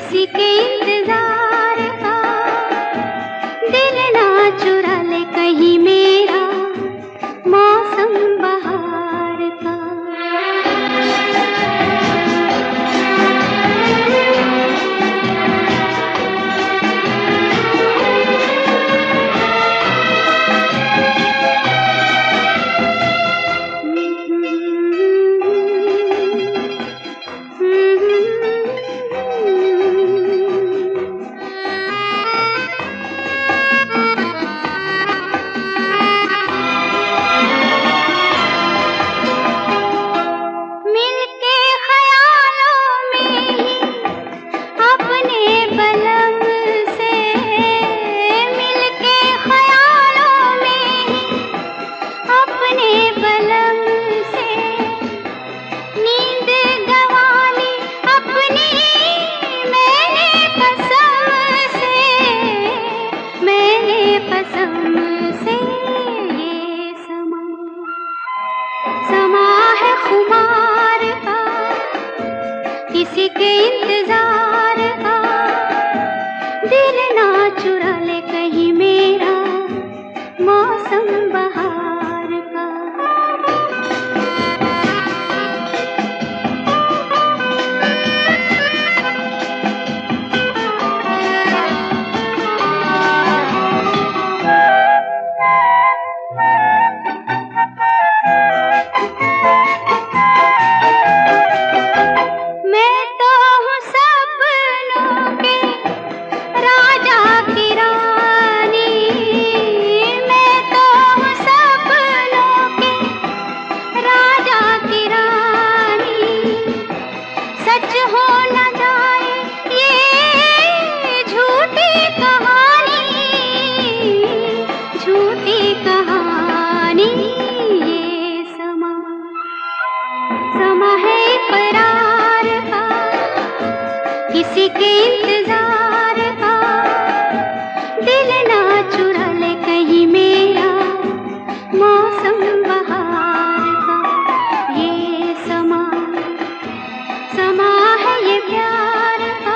किसी के इंतजार का दिल ना चुरा ले कहीं मेरा मौसम बहार का। किसी के इंतजार का दिल ना चुरा ले कहीं मेरा मौसम बहार का। किसी के इंतजार का दिल ना चुरा ले कहीं मेरा मौसम बहार का। ये समा समा है ये प्यार का।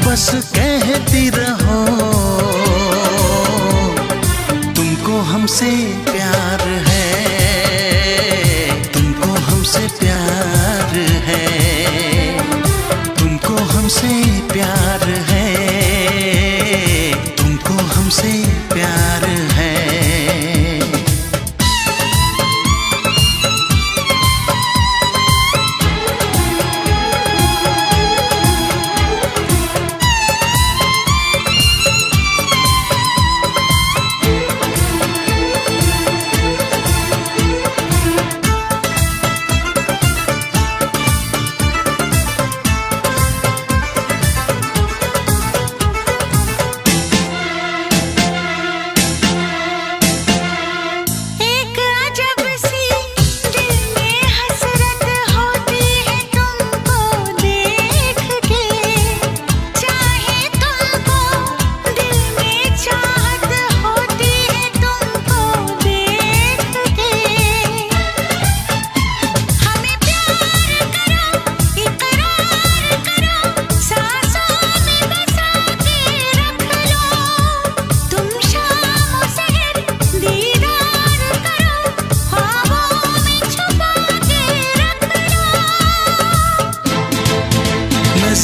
बस कहती रहो तुमको हमसे प्यार है, तुमको हमसे प्यार है, तुमको हमसे प्यार है, तुमको हमसे प्यार है।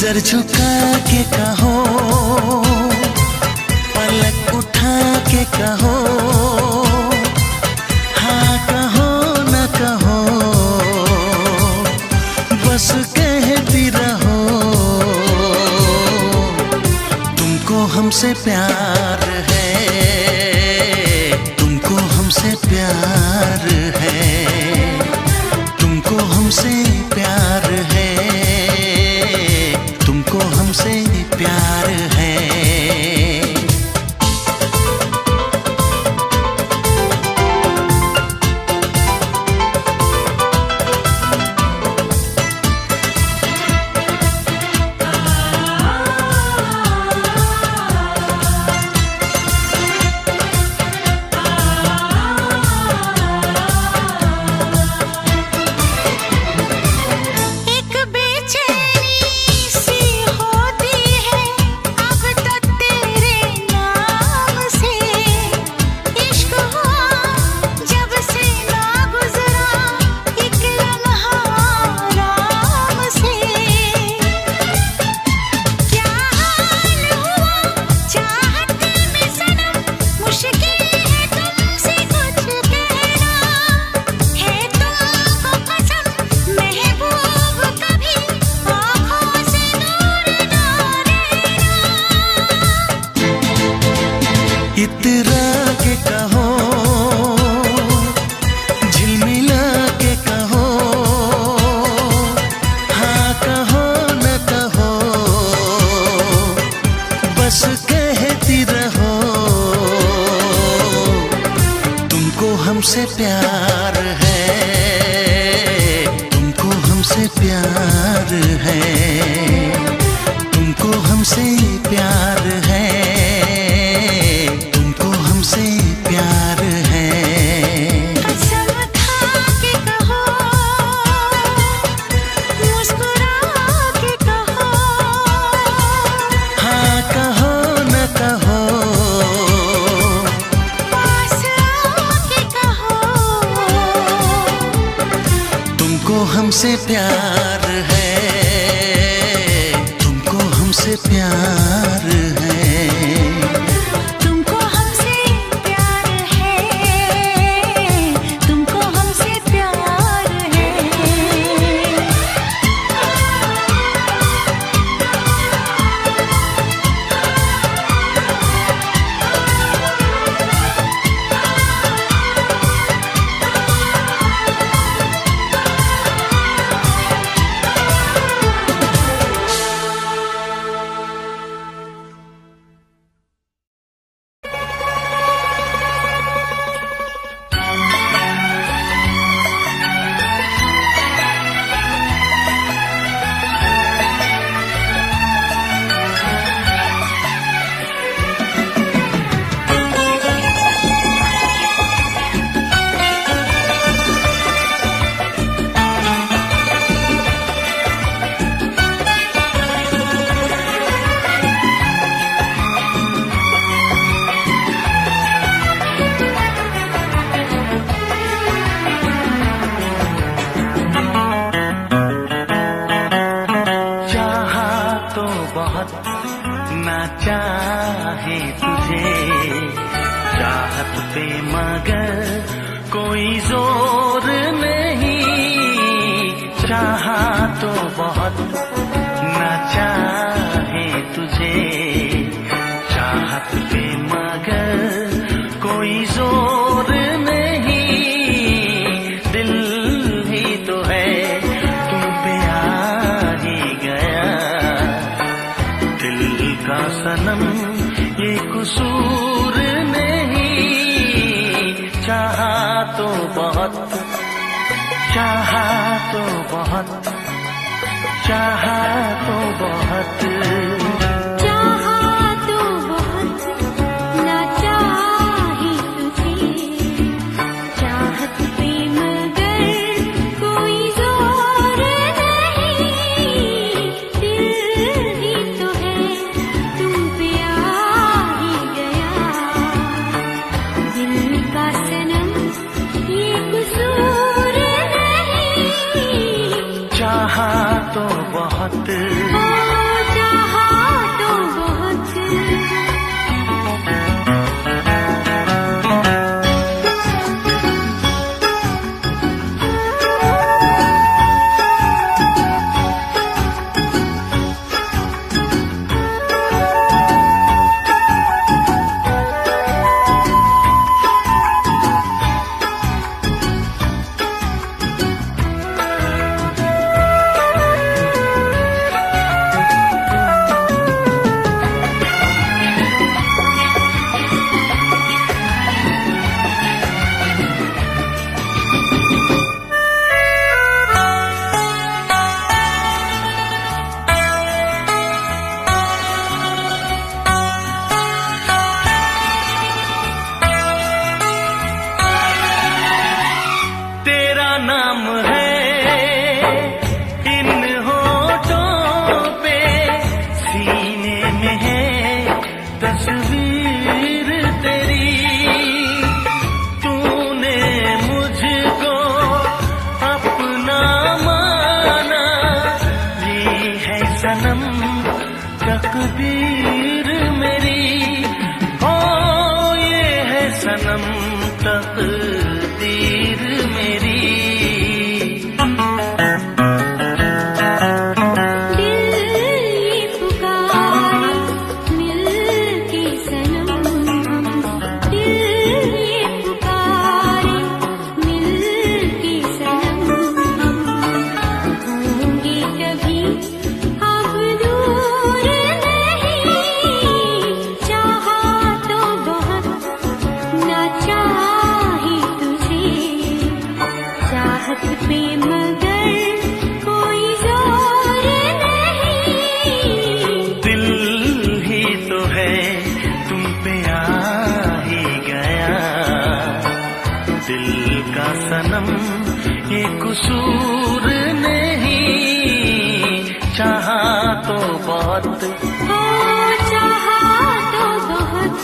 नजर झुका के कहो, पलक उठा के कहो, हाँ कहो न कहो, बस कहती रहो। तुमको हमसे प्यार है, तुमको हमसे प्यार है, तुमको हमसे प्यार है, तुमको हमसे प्यार है। इतरा के कहो, झिलमिला के कहो, हाँ कहो न कहो, बस कहती रहो। तुमको हमसे प्यार है, तुमको हमसे प्यार है, तुमको हमसे प्यार है, हमसे प्यार है। कसम खा के कहो, मुस्कुरा के कहो, हाँ कहो न कहो, पास आके कहो। तुमको हमसे प्यार है, तुमको हमसे प्यार है। ना चाहे तुझे चाहत पे मगर कोई जोर नहीं, चाहा तो बहुत ना चाहे तुझे चाहत पे मगर कोई जोर नहीं, दिल ही तो है तुम पे आ ही गया, दिल का सनम ये कसूर नहीं, चाहा तो बहुत, चाहा तो बहुत, चाहा तो बहुत, चाहा तो बहुत ना चाहे तुझे चाहत पे मगर कोई जोर नहीं, दिल ही तो है तुम पे आ ही गया, दिल का सनम ये कसूर नहीं, चाहा तो बहुत, सनम तकदीर मेरी, ओ ये है सनम तकदीर मेरी। सनम ये कसूर नहीं, चाहा तो बहुत, हो चाहा तो बहुत।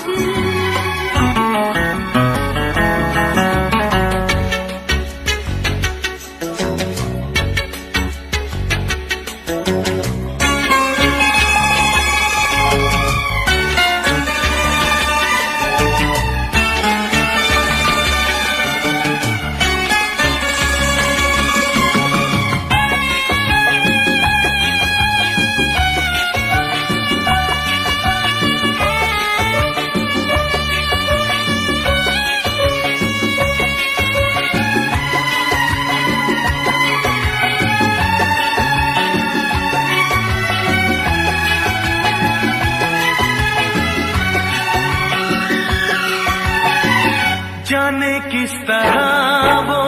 जाने किस तरह वो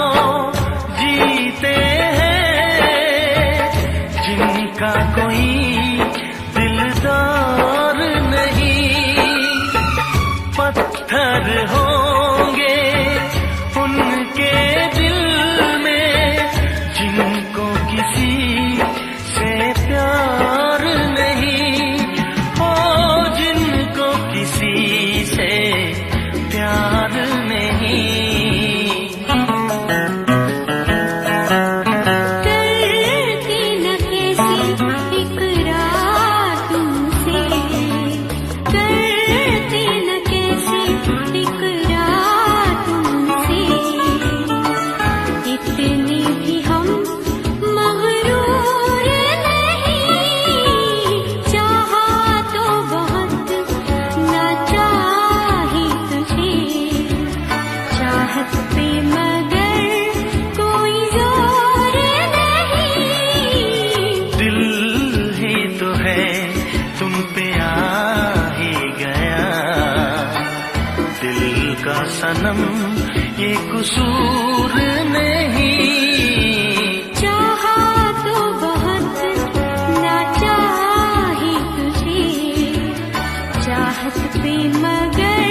जीते हैं जिनका कोई दिलदार नहीं, पत्थर होंगे उनके दिल में जिनको किसी से प्यार नहीं, ओ जिनको किसी से प्यार नहीं। करती न कैसी इकरार तुमसे, करती न कैसी इकरार तुमसे, इतने भी हम मगरूर नहीं, चाहा तो बहुत ना चाही तुझे, चाहत पे मगर कोई जोर नहीं। दिल ही तो है तुम पे आ ही गया, दिल का सनम ये कसूर नहीं, चाहा तो बहुत ना चाही तुझे, चाहत पे मगर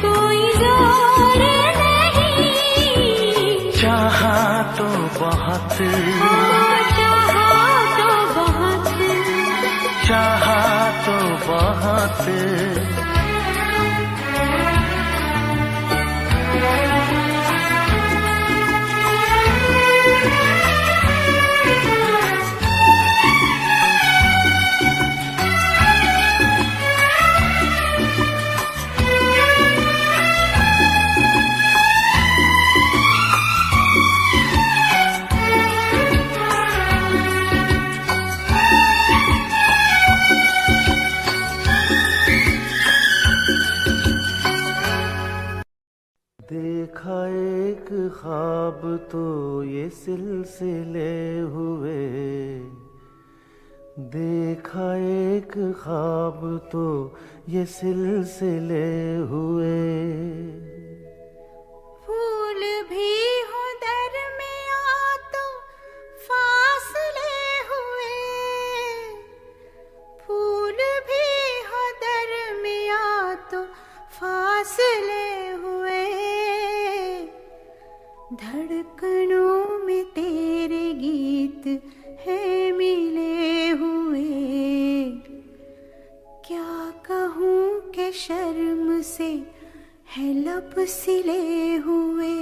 कोई जोर नहीं। चाहा तो बहुत, ओ चाहा तो बहुत, चाहा तो बहुत। देखा एक ख्वाब तो ये सिलसिले हुए, देखा एक ख्वाब तो ये सिलसिले हुए। फूल भी हो दरमियां तो फासले हुए, फूल भी हो दरमियां तो फासले हुए। धड़कनों में तेरे गीत है मिले हुए, क्या कहूँ के शर्म से है लब सिले हुए।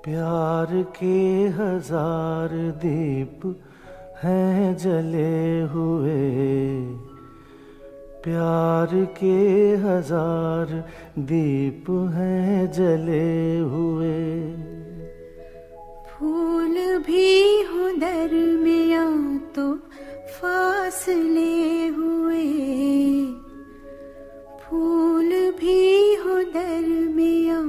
प्यार के हजार दीप हैं जले हुए, प्यार के 1000 दीप हैं जले हुए। फूल भी हो दरमियां तो फासले हुए, फूल भी हो दरमियां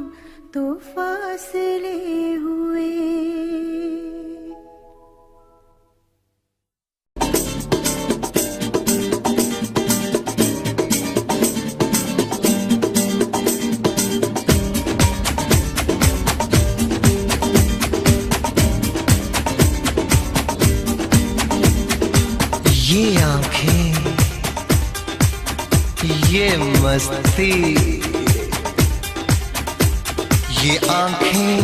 तो फासले हुए। ये आंखें, ये मस्ती, ये आंखें,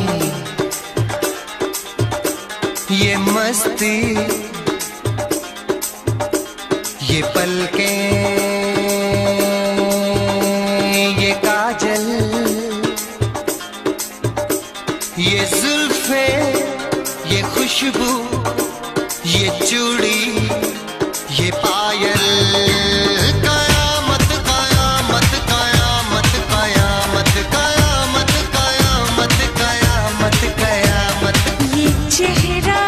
ये मस्ती, ये पलकें, ये काजल, ये जुल्फे, ये खुशबू, ये चूड़ी, ये पायल, कयामत कयामत कयामत कयामत कयामत कयामत कयामत कयामत। ये चेहरा,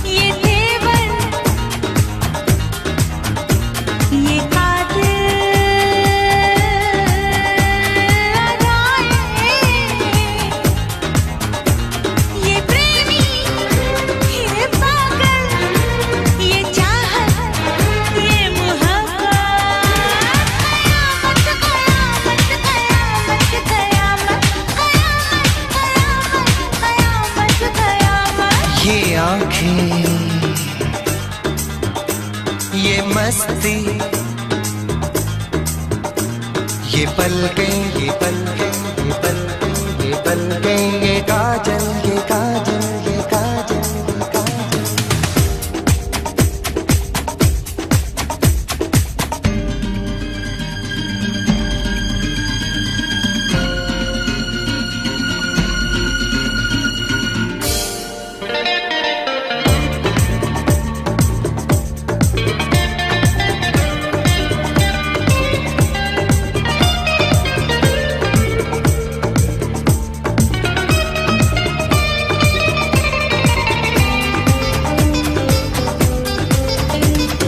ये तेवर, ये कातिल अदाएं, ये प्रेमी, ये पागल, ये चाहत, ये मोहब्बत, कयामत कयामत कयामत कयामत कयामत कयामत। ये आंखें, ये मस्ती, ये पलकें, ये पलकें, ये पलकें, ये पलकें, ये काजल, ये काजल, ये काजल, ये काजल।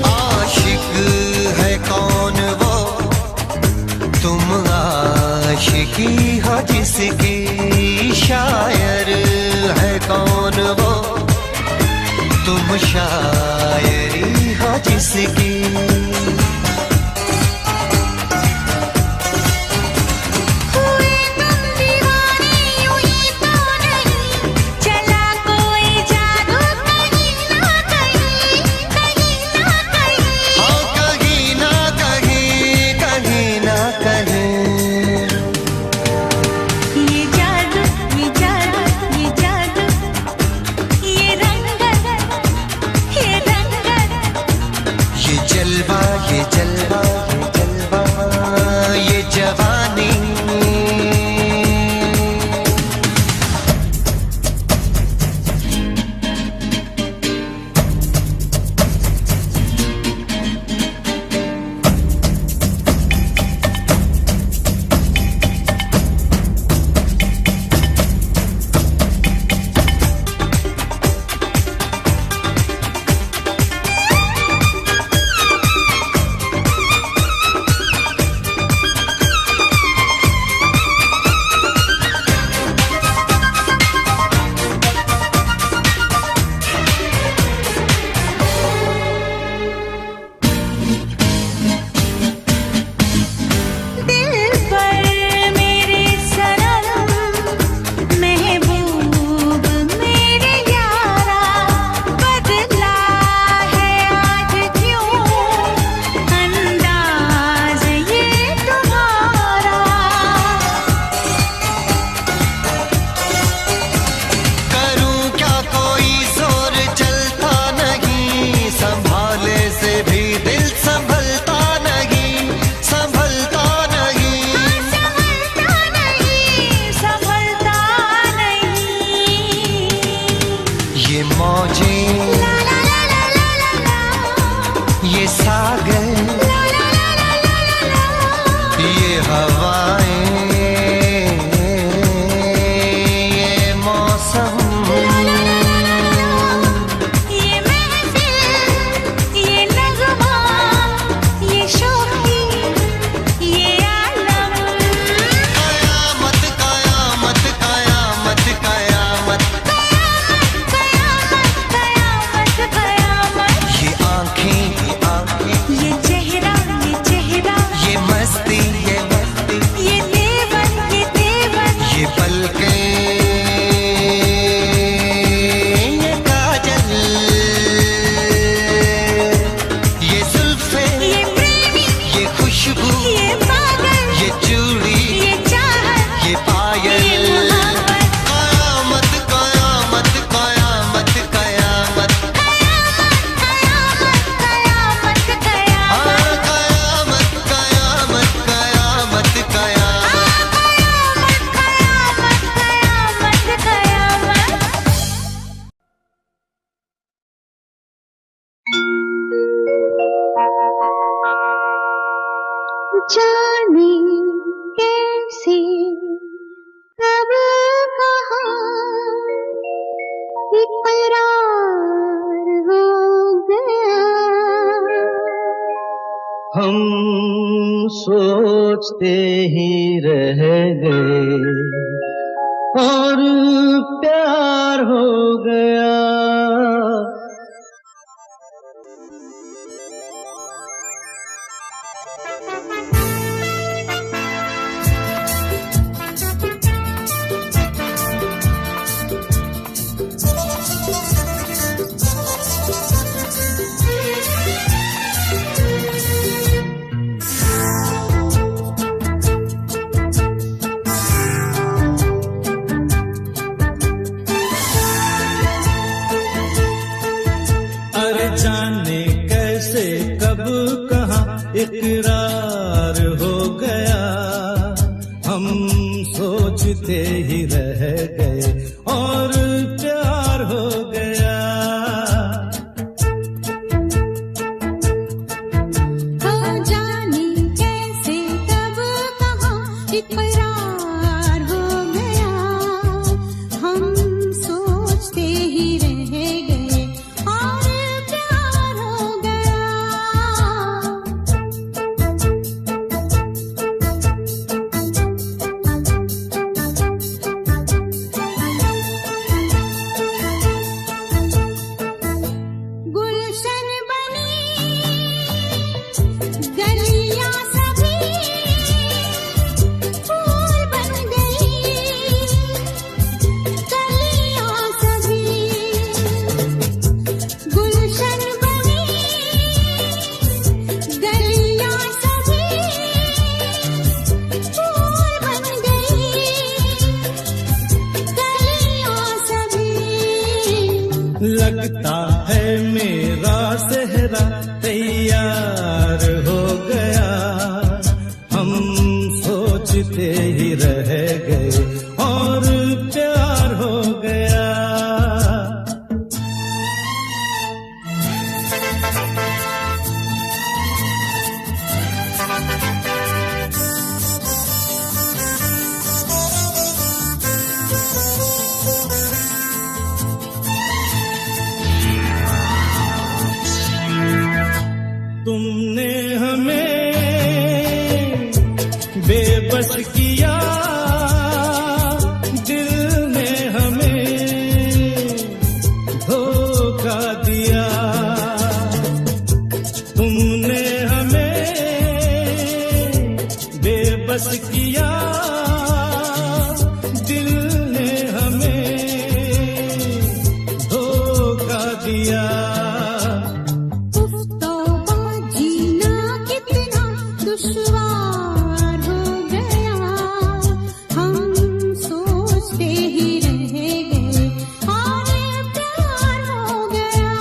आशिक है कौन वो, तुम आशिकी हो जिसकी, शायर है कौन वो, तुम शायरी हो जिसकी। हुए तुम दीवाने हुई तो नहीं, चला कोई जादू कहीं ना कहीं, कहीं ना कहीं। हाँ कहीं ना कहीं, कहीं ना कहीं। ये जादू, ये जादू, ये मौजें, ये सागर, ये हवाएं, ये मौसम, ये महफिल, ये नगमा, ये शोखी, ये आलम। कयामत कयामत कयामत कयामत कयामत कयामत कयामत। ये आँखें, ये चेहरा, ये मस्ती, ये देवन, ये पलकें, ये काजल, ये जुल्फे, ये प्रेमी, ये खुशबू, ये पागल, ये चूड़ी, ये चाहत, ये पायल। ये मोहब्बत। कयामत कयामत कयामत कयामत कयामत कयामत कयामत। कयामत कयामत कयामत कयामत कयामत कयामत कयामत। जाने कैसे कब कहाँ इकरार हो गया। हम सोचते ही रह गए और प्यार हो गया। अरे जाने कैसे कब कहाँ इकरार हो गया। हम सोचते ही रह गए और प्यार हो गया। जाने कैसे कब कहाँ इकरार हो गया। हम सोचते ही रह गए और प्यार हो गया। गुलशन बनी गलियां सभी फूल बन गई। गलियां सभी गुलशन बनी गलियां सभी फूल बन गई। गलियां सभी लगता है मेरा सेहरा तैयार हो गया। हम सोचते ही रह गए और प्यार हो गया। तुमने हमें बेबस किया, दिल ने हमें धोखा दिया। तुमने हमें बेबस किया, दिल ने हमें धोखा दिया। जीना कितना दुश्वार हो गया। हम सोचते ही रह गए और प्यार हो गया।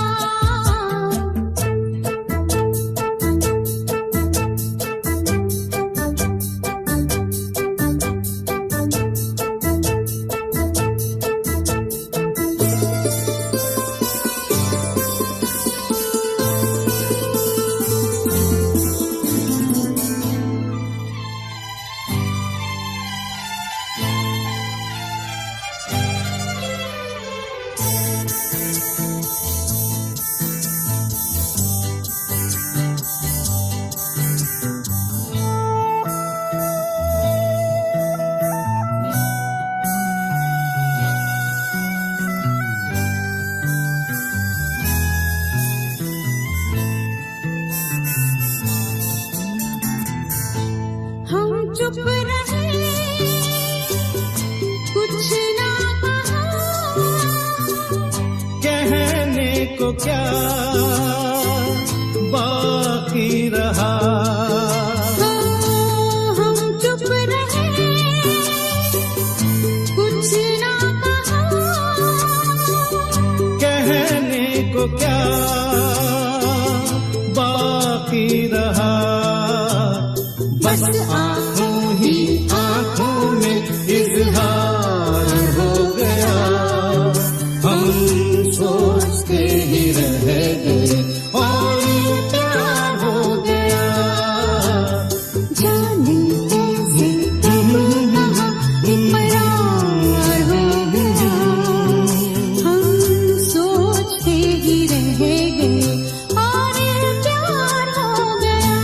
क्या बाकी रहा। हम चुप रहे, कुछ ना कहा, कहने को क्या बाकी रहा। बस आंखों ही आंखों में इजहार हो गया। हम सोचते ही रह गए और प्यार हो गया। जाने कैसे कब कहाँ इकरार हो गया। हम सोचते ही रह गए और प्यार हो गया।